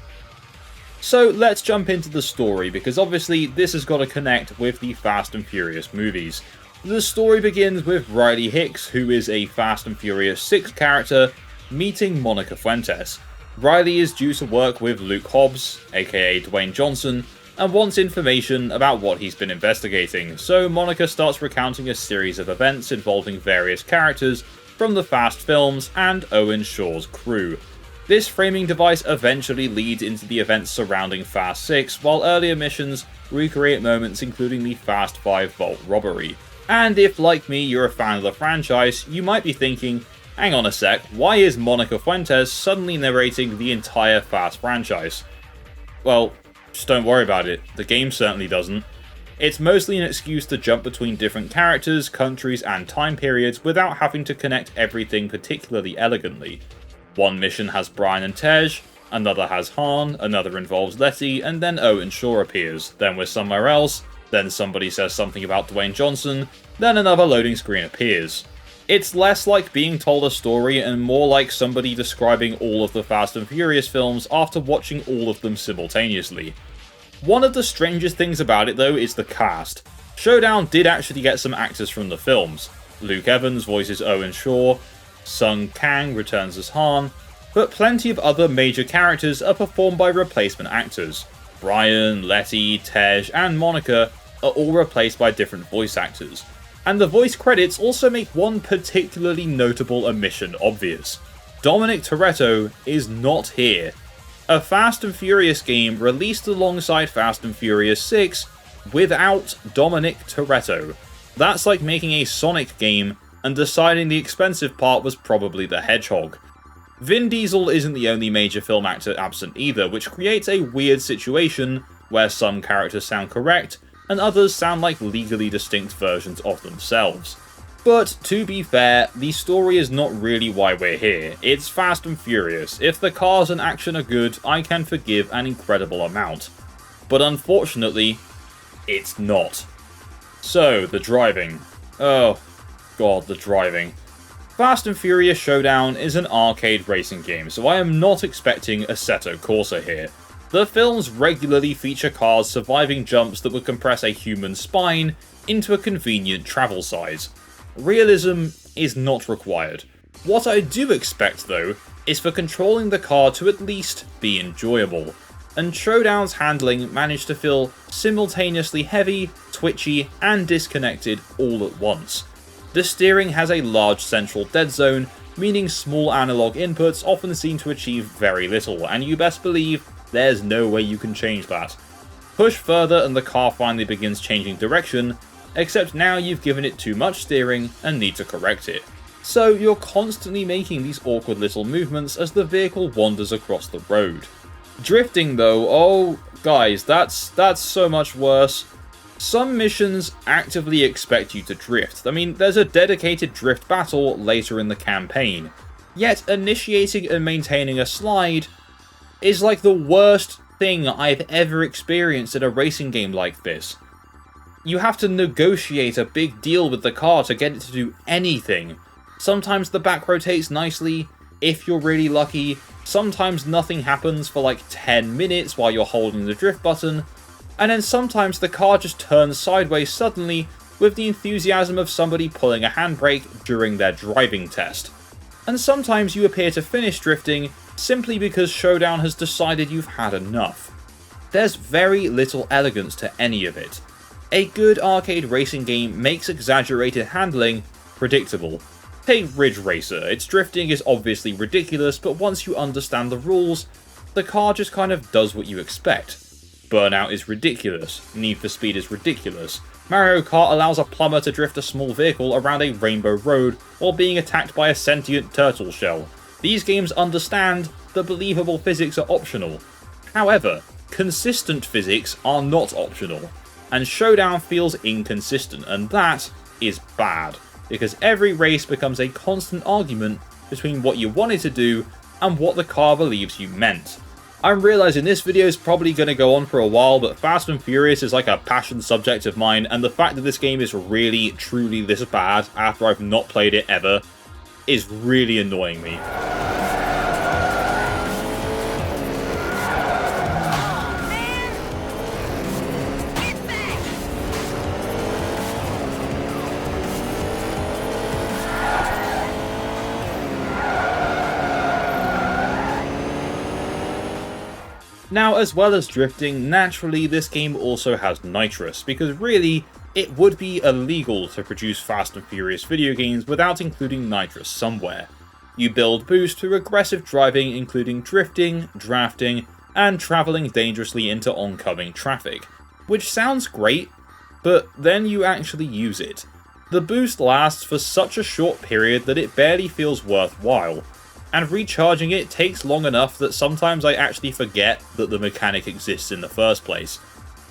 So let's jump into the story, because obviously this has got to connect with the Fast and Furious movies. The story begins with Riley Hicks, who is a Fast and Furious 6 character, meeting Monica Fuentes. Riley is due to work with Luke Hobbs, aka Dwayne Johnson, and wants information about what he's been investigating, so Monica starts recounting a series of events involving various characters from the Fast films and Owen Shaw's crew. This framing device eventually leads into the events surrounding Fast 6, while earlier missions recreate moments including the Fast 5 vault robbery. And if, like me, you're a fan of the franchise, you might be thinking, hang on a sec, why is Monica Fuentes suddenly narrating the entire Fast franchise? Well, just don't worry about it, the game certainly doesn't. It's mostly an excuse to jump between different characters, countries, and time periods without having to connect everything particularly elegantly. One mission has Brian and Tej, another has Han, another involves Letty, and then Owen Shaw appears. Then we're somewhere else, then somebody says something about Dwayne Johnson, then another loading screen appears. It's less like being told a story and more like somebody describing all of the Fast and Furious films after watching all of them simultaneously. One of the strangest things about it though is the cast. Showdown did actually get some actors from the films. Luke Evans voices Owen Shaw, Sung Kang returns as Han, but plenty of other major characters are performed by replacement actors. Brian, Letty, Tej, and Monica are all replaced by different voice actors. And the voice credits also make one particularly notable omission obvious. Dominic Toretto is not here. A Fast and Furious game released alongside Fast and Furious 6 without Dominic Toretto. That's like making a Sonic game and deciding the expensive part was probably the Hedgehog. Vin Diesel isn't the only major film actor absent either, which creates a weird situation where some characters sound correct and others sound like legally distinct versions of themselves. But to be fair, the story is not really why we're here. It's Fast and Furious. If the cars and action are good, I can forgive an incredible amount. But unfortunately, it's not. So, the driving. Oh god, the driving. Fast and Furious Showdown is an arcade racing game, so I am not expecting Assetto Corsa here. The films regularly feature cars surviving jumps that would compress a human spine into a convenient travel size. Realism is not required. What I do expect, though, is for controlling the car to at least be enjoyable, and Showdown's handling managed to feel simultaneously heavy, twitchy, and disconnected all at once. The steering has a large central dead zone, meaning small analog inputs often seem to achieve very little, and you best believe there's no way you can change that. Push further and the car finally begins changing direction, except now you've given it too much steering and need to correct it. So you're constantly making these awkward little movements as the vehicle wanders across the road. Drifting though, oh guys, that's so much worse. Some missions actively expect you to drift. I mean, there's a dedicated drift battle later in the campaign. Yet initiating and maintaining a slide is like the worst thing I've ever experienced in a racing game like this. You have to negotiate a big deal with the car to get it to do anything. Sometimes the back rotates nicely, if you're really lucky. Sometimes nothing happens for like 10 minutes while you're holding the drift button. And then sometimes the car just turns sideways suddenly with the enthusiasm of somebody pulling a handbrake during their driving test. And sometimes you appear to finish drifting simply because Showdown has decided you've had enough. There's very little elegance to any of it. A good arcade racing game makes exaggerated handling predictable. Take Ridge Racer. Its drifting is obviously ridiculous, but once you understand the rules, the car just kind of does what you expect. Burnout is ridiculous. Need for Speed is ridiculous. Mario Kart allows a plumber to drift a small vehicle around a rainbow road while being attacked by a sentient turtle shell. These games understand that believable physics are optional. However, consistent physics are not optional, and Showdown feels inconsistent, and that is bad, because every race becomes a constant argument between what you wanted to do and what the car believes you meant. I'm realising this video is probably going to go on for a while, but Fast and Furious is like a passion subject of mine, and the fact that this game is really, truly this bad after I've not played it ever is really annoying me. Now, as well as drifting, naturally this game also has nitrous, because really, it would be illegal to produce Fast and Furious video games without including nitrous somewhere. You build boost through aggressive driving, including drifting, drafting, and travelling dangerously into oncoming traffic, which sounds great, but then you actually use it. The boost lasts for such a short period that it barely feels worthwhile, and recharging it takes long enough that sometimes I actually forget that the mechanic exists in the first place.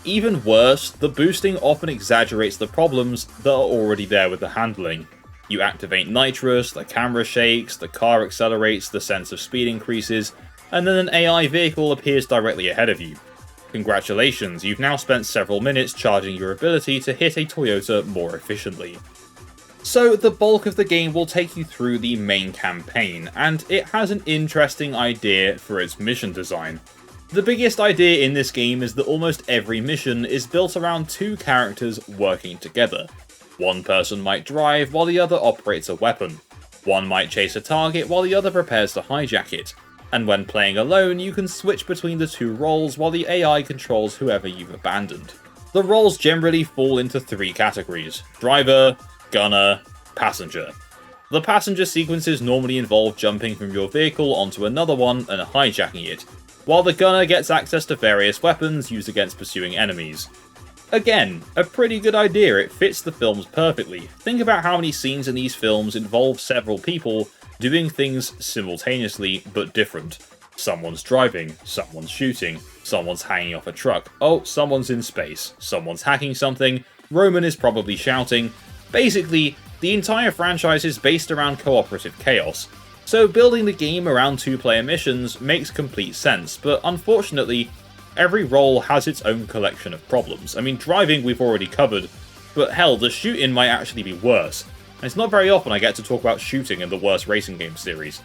Even worse, the boosting often exaggerates the problems that are already there with the handling. You activate nitrous, the camera shakes, the car accelerates, the sense of speed increases, and then an AI vehicle appears directly ahead of you. Congratulations, you've now spent several minutes charging your ability to hit a Toyota more efficiently. So the bulk of the game will take you through the main campaign, and it has an interesting idea for its mission design. The biggest idea in this game is that almost every mission is built around two characters working together. One person might drive while the other operates a weapon. One might chase a target while the other prepares to hijack it. And when playing alone, you can switch between the two roles while the AI controls whoever you've abandoned. The roles generally fall into three categories: driver, gunner, passenger. The passenger sequences normally involve jumping from your vehicle onto another one and hijacking it, while the gunner gets access to various weapons used against pursuing enemies. Again, a pretty good idea, it fits the films perfectly. Think about how many scenes in these films involve several people doing things simultaneously but different. Someone's driving, someone's shooting, someone's hanging off a truck, oh, someone's in space, someone's hacking something, Roman is probably shouting. Basically, the entire franchise is based around cooperative chaos, so building the game around two-player missions makes complete sense, but unfortunately, every role has its own collection of problems. I mean, driving we've already covered, but hell, the shooting might actually be worse. And it's not very often I get to talk about shooting in the worst racing game series.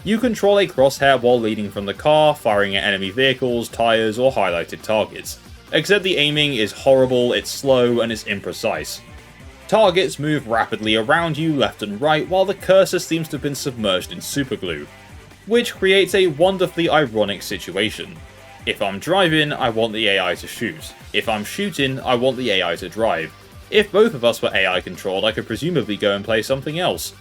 You control a crosshair while leading from the car, firing at enemy vehicles, tyres, or highlighted targets. Except the aiming is horrible, it's slow, and it's imprecise. Targets move rapidly around you left and right, while the cursor seems to have been submerged in superglue, which creates a wonderfully ironic situation. If I'm driving, I want the AI to shoot. If I'm shooting, I want the AI to drive. If both of us were AI controlled, I could presumably go and play something else.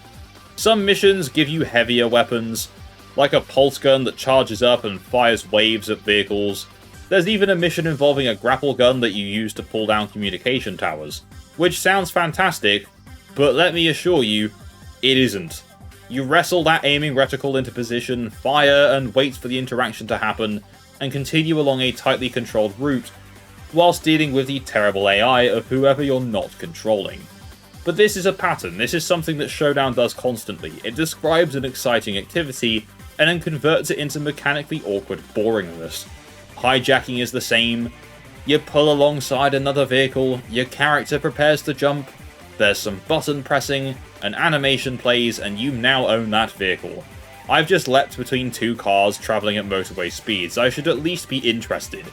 Some missions give you heavier weapons, like a pulse gun that charges up and fires waves at vehicles. There's even a mission involving a grapple gun that you use to pull down communication towers, which sounds fantastic, but let me assure you, it isn't. You wrestle that aiming reticle into position, fire, and wait for the interaction to happen, and continue along a tightly controlled route, whilst dealing with the terrible AI of whoever you're not controlling. But this is a pattern, this is something that Showdown does constantly. It describes an exciting activity, and then converts it into mechanically awkward boringness. Hijacking is the same. You pull alongside another vehicle, your character prepares to jump, there's some button pressing, an animation plays, and you now own that vehicle. I've just leapt between two cars travelling at motorway speeds, I should at least be interested.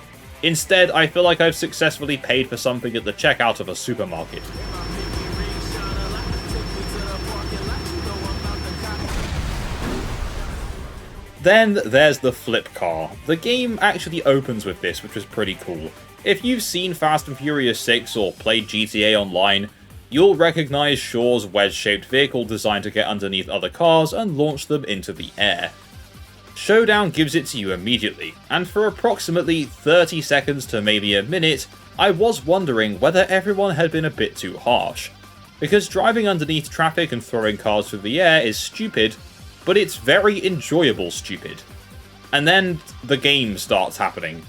Instead, I feel like I've successfully paid for something at the checkout of a supermarket. Then there's the flip car. The game actually opens with this, which was pretty cool. If you've seen Fast and Furious 6 or played GTA Online, you'll recognise Shaw's wedge-shaped vehicle designed to get underneath other cars and launch them into the air. Showdown gives it to you immediately, and for approximately 30 seconds to maybe a minute, I was wondering whether everyone had been a bit too harsh. Because driving underneath traffic and throwing cars through the air is stupid, but it's very enjoyable stupid. And then the game starts happening.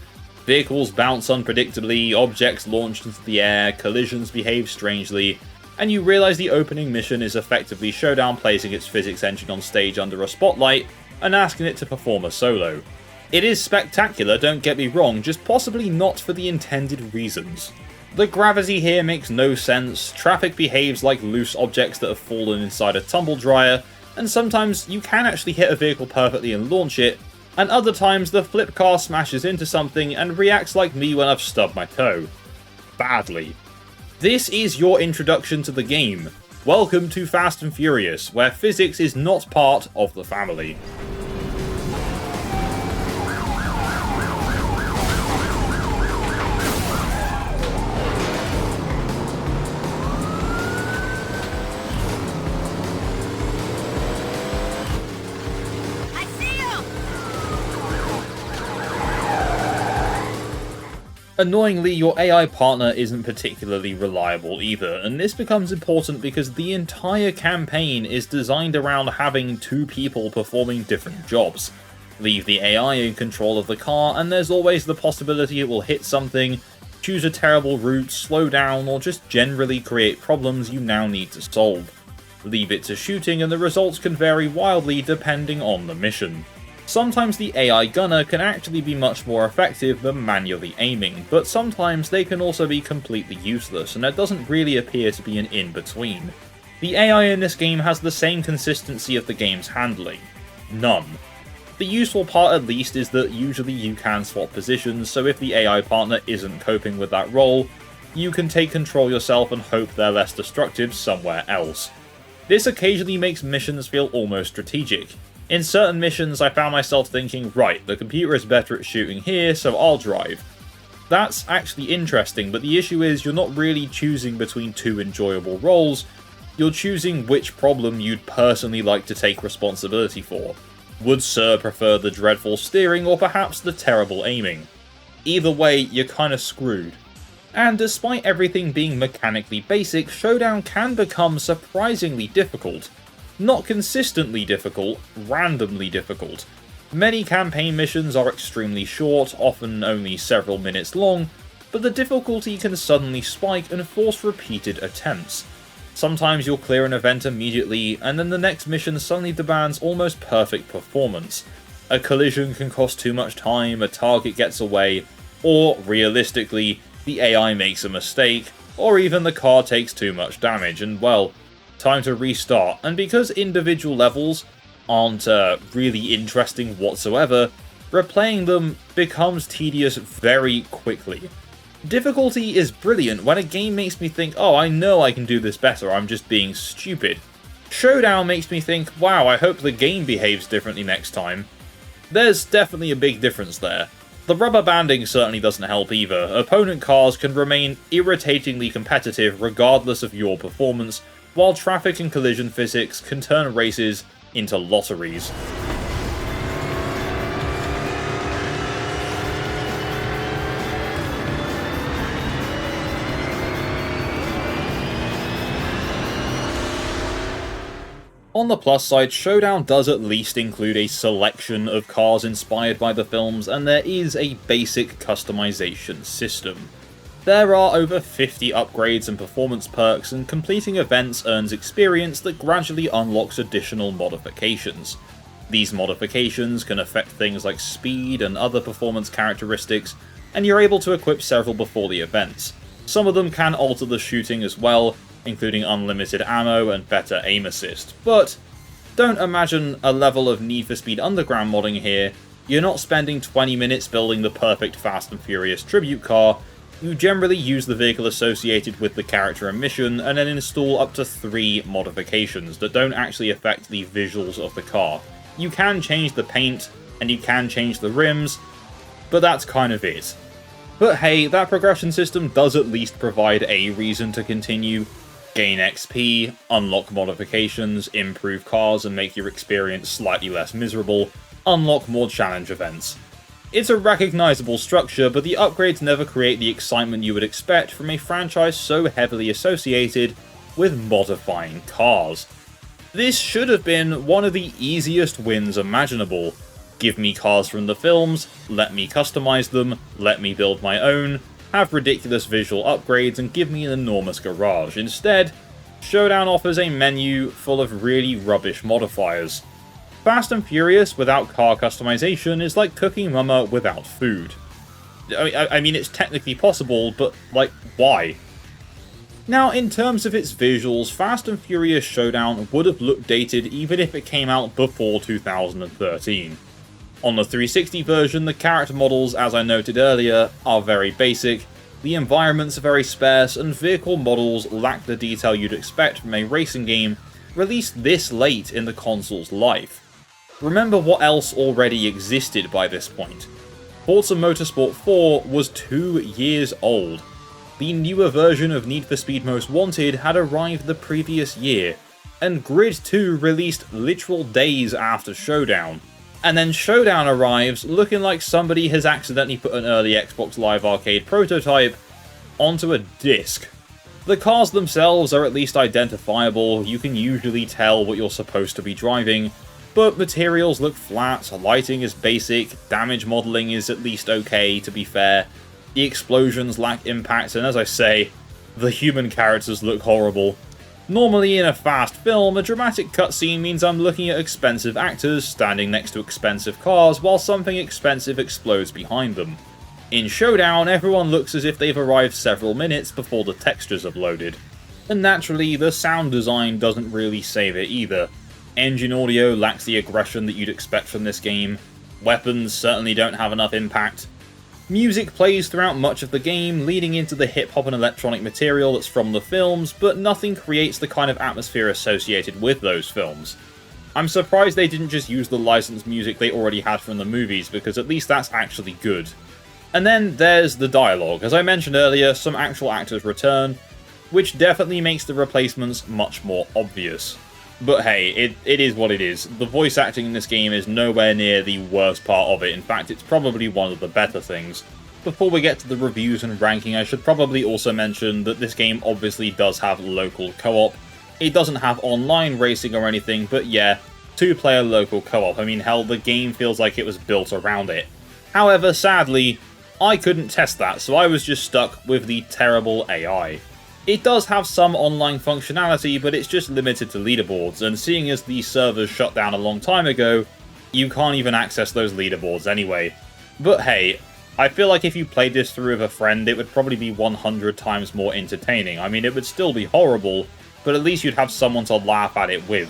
Vehicles bounce unpredictably, objects launched into the air, collisions behave strangely, and you realise the opening mission is effectively Showdown placing its physics engine on stage under a spotlight and asking it to perform a solo. It is spectacular, don't get me wrong, just possibly not for the intended reasons. The gravity here makes no sense, traffic behaves like loose objects that have fallen inside a tumble dryer, and sometimes you can actually hit a vehicle perfectly and launch it, and other times the flip car smashes into something and reacts like me when I've stubbed my toe. Badly. This is your introduction to the game. Welcome to Fast and Furious, where physics is not part of the family. Annoyingly, your AI partner isn't particularly reliable either, and this becomes important because the entire campaign is designed around having two people performing different jobs. Leave the AI in control of the car, and there's always the possibility it will hit something, choose a terrible route, slow down, or just generally create problems you now need to solve. Leave it to shooting, and the results can vary wildly depending on the mission. Sometimes the AI gunner can actually be much more effective than manually aiming, but sometimes they can also be completely useless, and there doesn't really appear to be an in-between. The AI in this game has the same consistency of the game's handling. None. The useful part at least is that usually you can swap positions, so if the AI partner isn't coping with that role, you can take control yourself and hope they're less destructive somewhere else. This occasionally makes missions feel almost strategic. In certain missions, I found myself thinking, right, the computer is better at shooting here, so I'll drive. That's actually interesting, but the issue is you're not really choosing between two enjoyable roles, you're choosing which problem you'd personally like to take responsibility for. Would Sir prefer the dreadful steering or perhaps the terrible aiming? Either way, you're kinda screwed. And despite everything being mechanically basic, Showdown can become surprisingly difficult. Not consistently difficult, randomly difficult. Many campaign missions are extremely short, often only several minutes long, but the difficulty can suddenly spike and force repeated attempts. Sometimes you'll clear an event immediately, and then the next mission suddenly demands almost perfect performance. A collision can cost too much time, a target gets away, or, realistically, the AI makes a mistake, or even the car takes too much damage, and well, time to restart. And because individual levels aren't really interesting whatsoever, replaying them becomes tedious very quickly. Difficulty is brilliant when a game makes me think, oh, I know I can do this better, I'm just being stupid. Showdown makes me think, wow, I hope the game behaves differently next time. There's definitely a big difference there. The rubber banding certainly doesn't help either. Opponent cars can remain irritatingly competitive regardless of your performance, while traffic and collision physics can turn races into lotteries. On the plus side, Showdown does at least include a selection of cars inspired by the films, and there is a basic customization system. There are over 50 upgrades and performance perks, and completing events earns experience that gradually unlocks additional modifications. These modifications can affect things like speed and other performance characteristics, and you're able to equip several before the events. Some of them can alter the shooting as well, including unlimited ammo and better aim assist, but don't imagine a level of Need for Speed Underground modding here. You're not spending 20 minutes building the perfect Fast and Furious tribute car. You generally use the vehicle associated with the character and mission, and then install up to 3 modifications that don't actually affect the visuals of the car. You can change the paint, and you can change the rims, but that's kind of it. But hey, that progression system does at least provide a reason to continue. Gain XP, unlock modifications, improve cars and make your experience slightly less miserable, unlock more challenge events. It's a recognizable structure, but the upgrades never create the excitement you would expect from a franchise so heavily associated with modifying cars. This should have been one of the easiest wins imaginable. Give me cars from the films, let me customize them, let me build my own, have ridiculous visual upgrades, and give me an enormous garage. Instead, Showdown offers a menu full of really rubbish modifiers. Fast and Furious without car customization is like cooking mama without food. I mean, it's technically possible, but, like, why? Now, in terms of its visuals, Fast and Furious Showdown would have looked dated even if it came out before 2013. On the 360 version, the character models, as I noted earlier, are very basic, the environments are very sparse, and vehicle models lack the detail you'd expect from a racing game released this late in the console's life. Remember what else already existed by this point. Forza Motorsport 4 was 2 years old. The newer version of Need for Speed Most Wanted had arrived the previous year, and Grid 2 released literal days after Showdown. And then Showdown arrives looking like somebody has accidentally put an early Xbox Live Arcade prototype onto a disc. The cars themselves are at least identifiable, you can usually tell what you're supposed to be driving, but materials look flat, lighting is basic, damage modelling is at least okay, to be fair, the explosions lack impact, and as I say, the human characters look horrible. Normally in a fast film, a dramatic cutscene means I'm looking at expensive actors standing next to expensive cars while something expensive explodes behind them. In Showdown, everyone looks as if they've arrived several minutes before the textures have loaded. And naturally, the sound design doesn't really save it either. Engine audio lacks the aggression that you'd expect from this game, weapons certainly don't have enough impact. Music plays throughout much of the game, leading into the hip-hop and electronic material that's from the films, but nothing creates the kind of atmosphere associated with those films. I'm surprised they didn't just use the licensed music they already had from the movies, because at least that's actually good. And then there's the dialogue. As I mentioned earlier, some actual actors return, which definitely makes the replacements much more obvious. But hey, it is what it is. The voice acting in this game is nowhere near the worst part of it. In fact, it's probably one of the better things. Before we get to the reviews and ranking, I should probably also mention that this game obviously does have local co-op. It doesn't have online racing or anything, but yeah, 2-player local co-op. I mean, hell, the game feels like it was built around it. However, sadly, I couldn't test that, so I was just stuck with the terrible AI. It does have some online functionality, but it's just limited to leaderboards, and seeing as the servers shut down a long time ago, you can't even access those leaderboards anyway. But hey, I feel like if you played this through with a friend, it would probably be 100 times more entertaining. I mean, it would still be horrible, but at least you'd have someone to laugh at it with.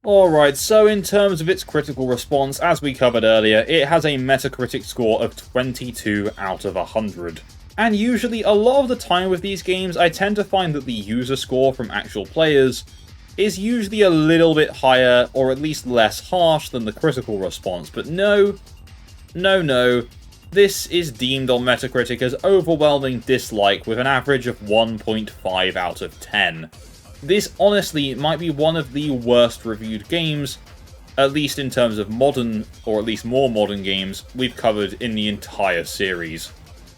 Alright, so in terms of its critical response, as we covered earlier, it has a Metacritic score of 22 out of 100. And usually, a lot of the time with these games, I tend to find that the user score from actual players is usually a little bit higher, or at least less harsh than the critical response. But no, this is deemed on Metacritic as overwhelming dislike with an average of 1.5 out of 10. This honestly might be one of the worst reviewed games, at least in terms of modern, or at least more modern games, we've covered in the entire series.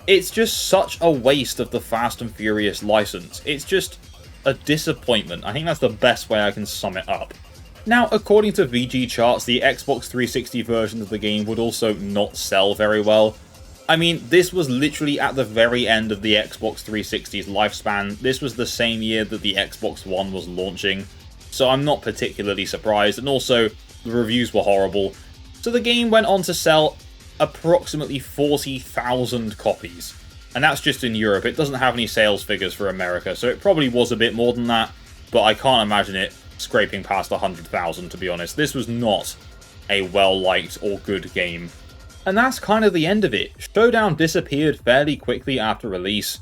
It's just such a waste of the Fast and Furious license. It's just a disappointment. I think that's the best way I can sum it up. Now, according to VG charts, the Xbox 360 version of the game would also not sell very well. I mean, this was literally at the very end of the Xbox 360's lifespan. This was the same year that the Xbox One was launching, so I'm not particularly surprised, and also, the reviews were horrible. So the game went on to sell approximately 40,000 copies, and that's just in Europe. It doesn't have any sales figures for America, so it probably was a bit more than that, but I can't imagine it scraping past 100,000, to be honest. This was not a well-liked or good game. And that's kind of the end of it. Showdown disappeared fairly quickly after release.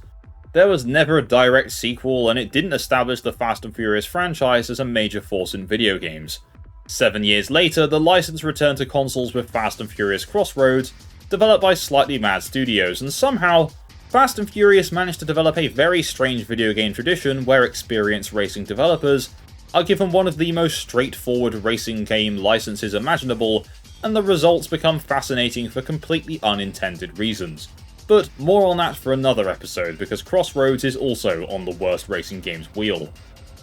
There was never a direct sequel, and it didn't establish the Fast and Furious franchise as a major force in video games. 7 years later, the license returned to consoles with Fast and Furious Crossroads, developed by Slightly Mad Studios, and somehow, Fast and Furious managed to develop a very strange video game tradition where experienced racing developers are given one of the most straightforward racing game licenses imaginable, and the results become fascinating for completely unintended reasons. But more on that for another episode, because Crossroads is also on the worst racing games wheel.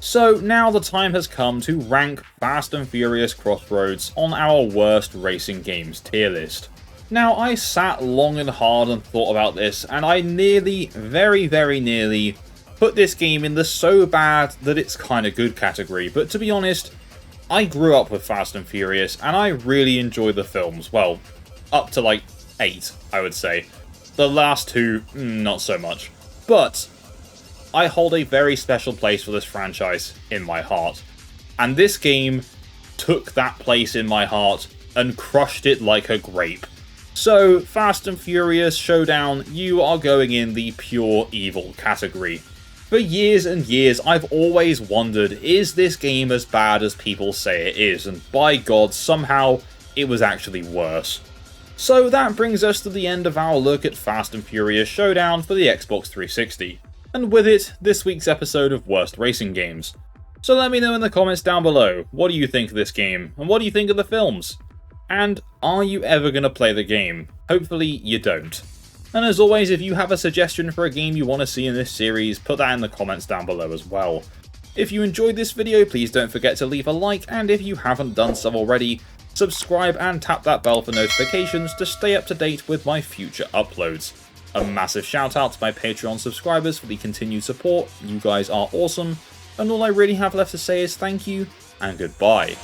So now the time has come to rank Fast and Furious Crossroads on our worst racing games tier list. Now, I sat long and hard and thought about this, and I nearly, very nearly, put this game in the so bad that it's kinda good category, but to be honest, I grew up with Fast and Furious, and I really enjoy the films. Well, up to like 8, I would say. The last 2, not so much. But I hold a very special place for this franchise in my heart. And this game took that place in my heart and crushed it like a grape. So, Fast and Furious Showdown, you are going in the pure evil category. For years and years, I've always wondered, is this game as bad as people say it is? And by God, somehow, it was actually worse. So that brings us to the end of our look at Fast and Furious Showdown for the Xbox 360. And with it, this week's episode of Worst Racing Games. So let me know in the comments down below, what do you think of this game? And what do you think of the films? And are you ever going to play the game? Hopefully you don't. And as always, if you have a suggestion for a game you want to see in this series, put that in the comments down below as well. If you enjoyed this video, please don't forget to leave a like, and if you haven't done so already, subscribe and tap that bell for notifications to stay up to date with my future uploads. A massive shout out to my Patreon subscribers for the continued support, you guys are awesome, and all I really have left to say is thank you, and goodbye.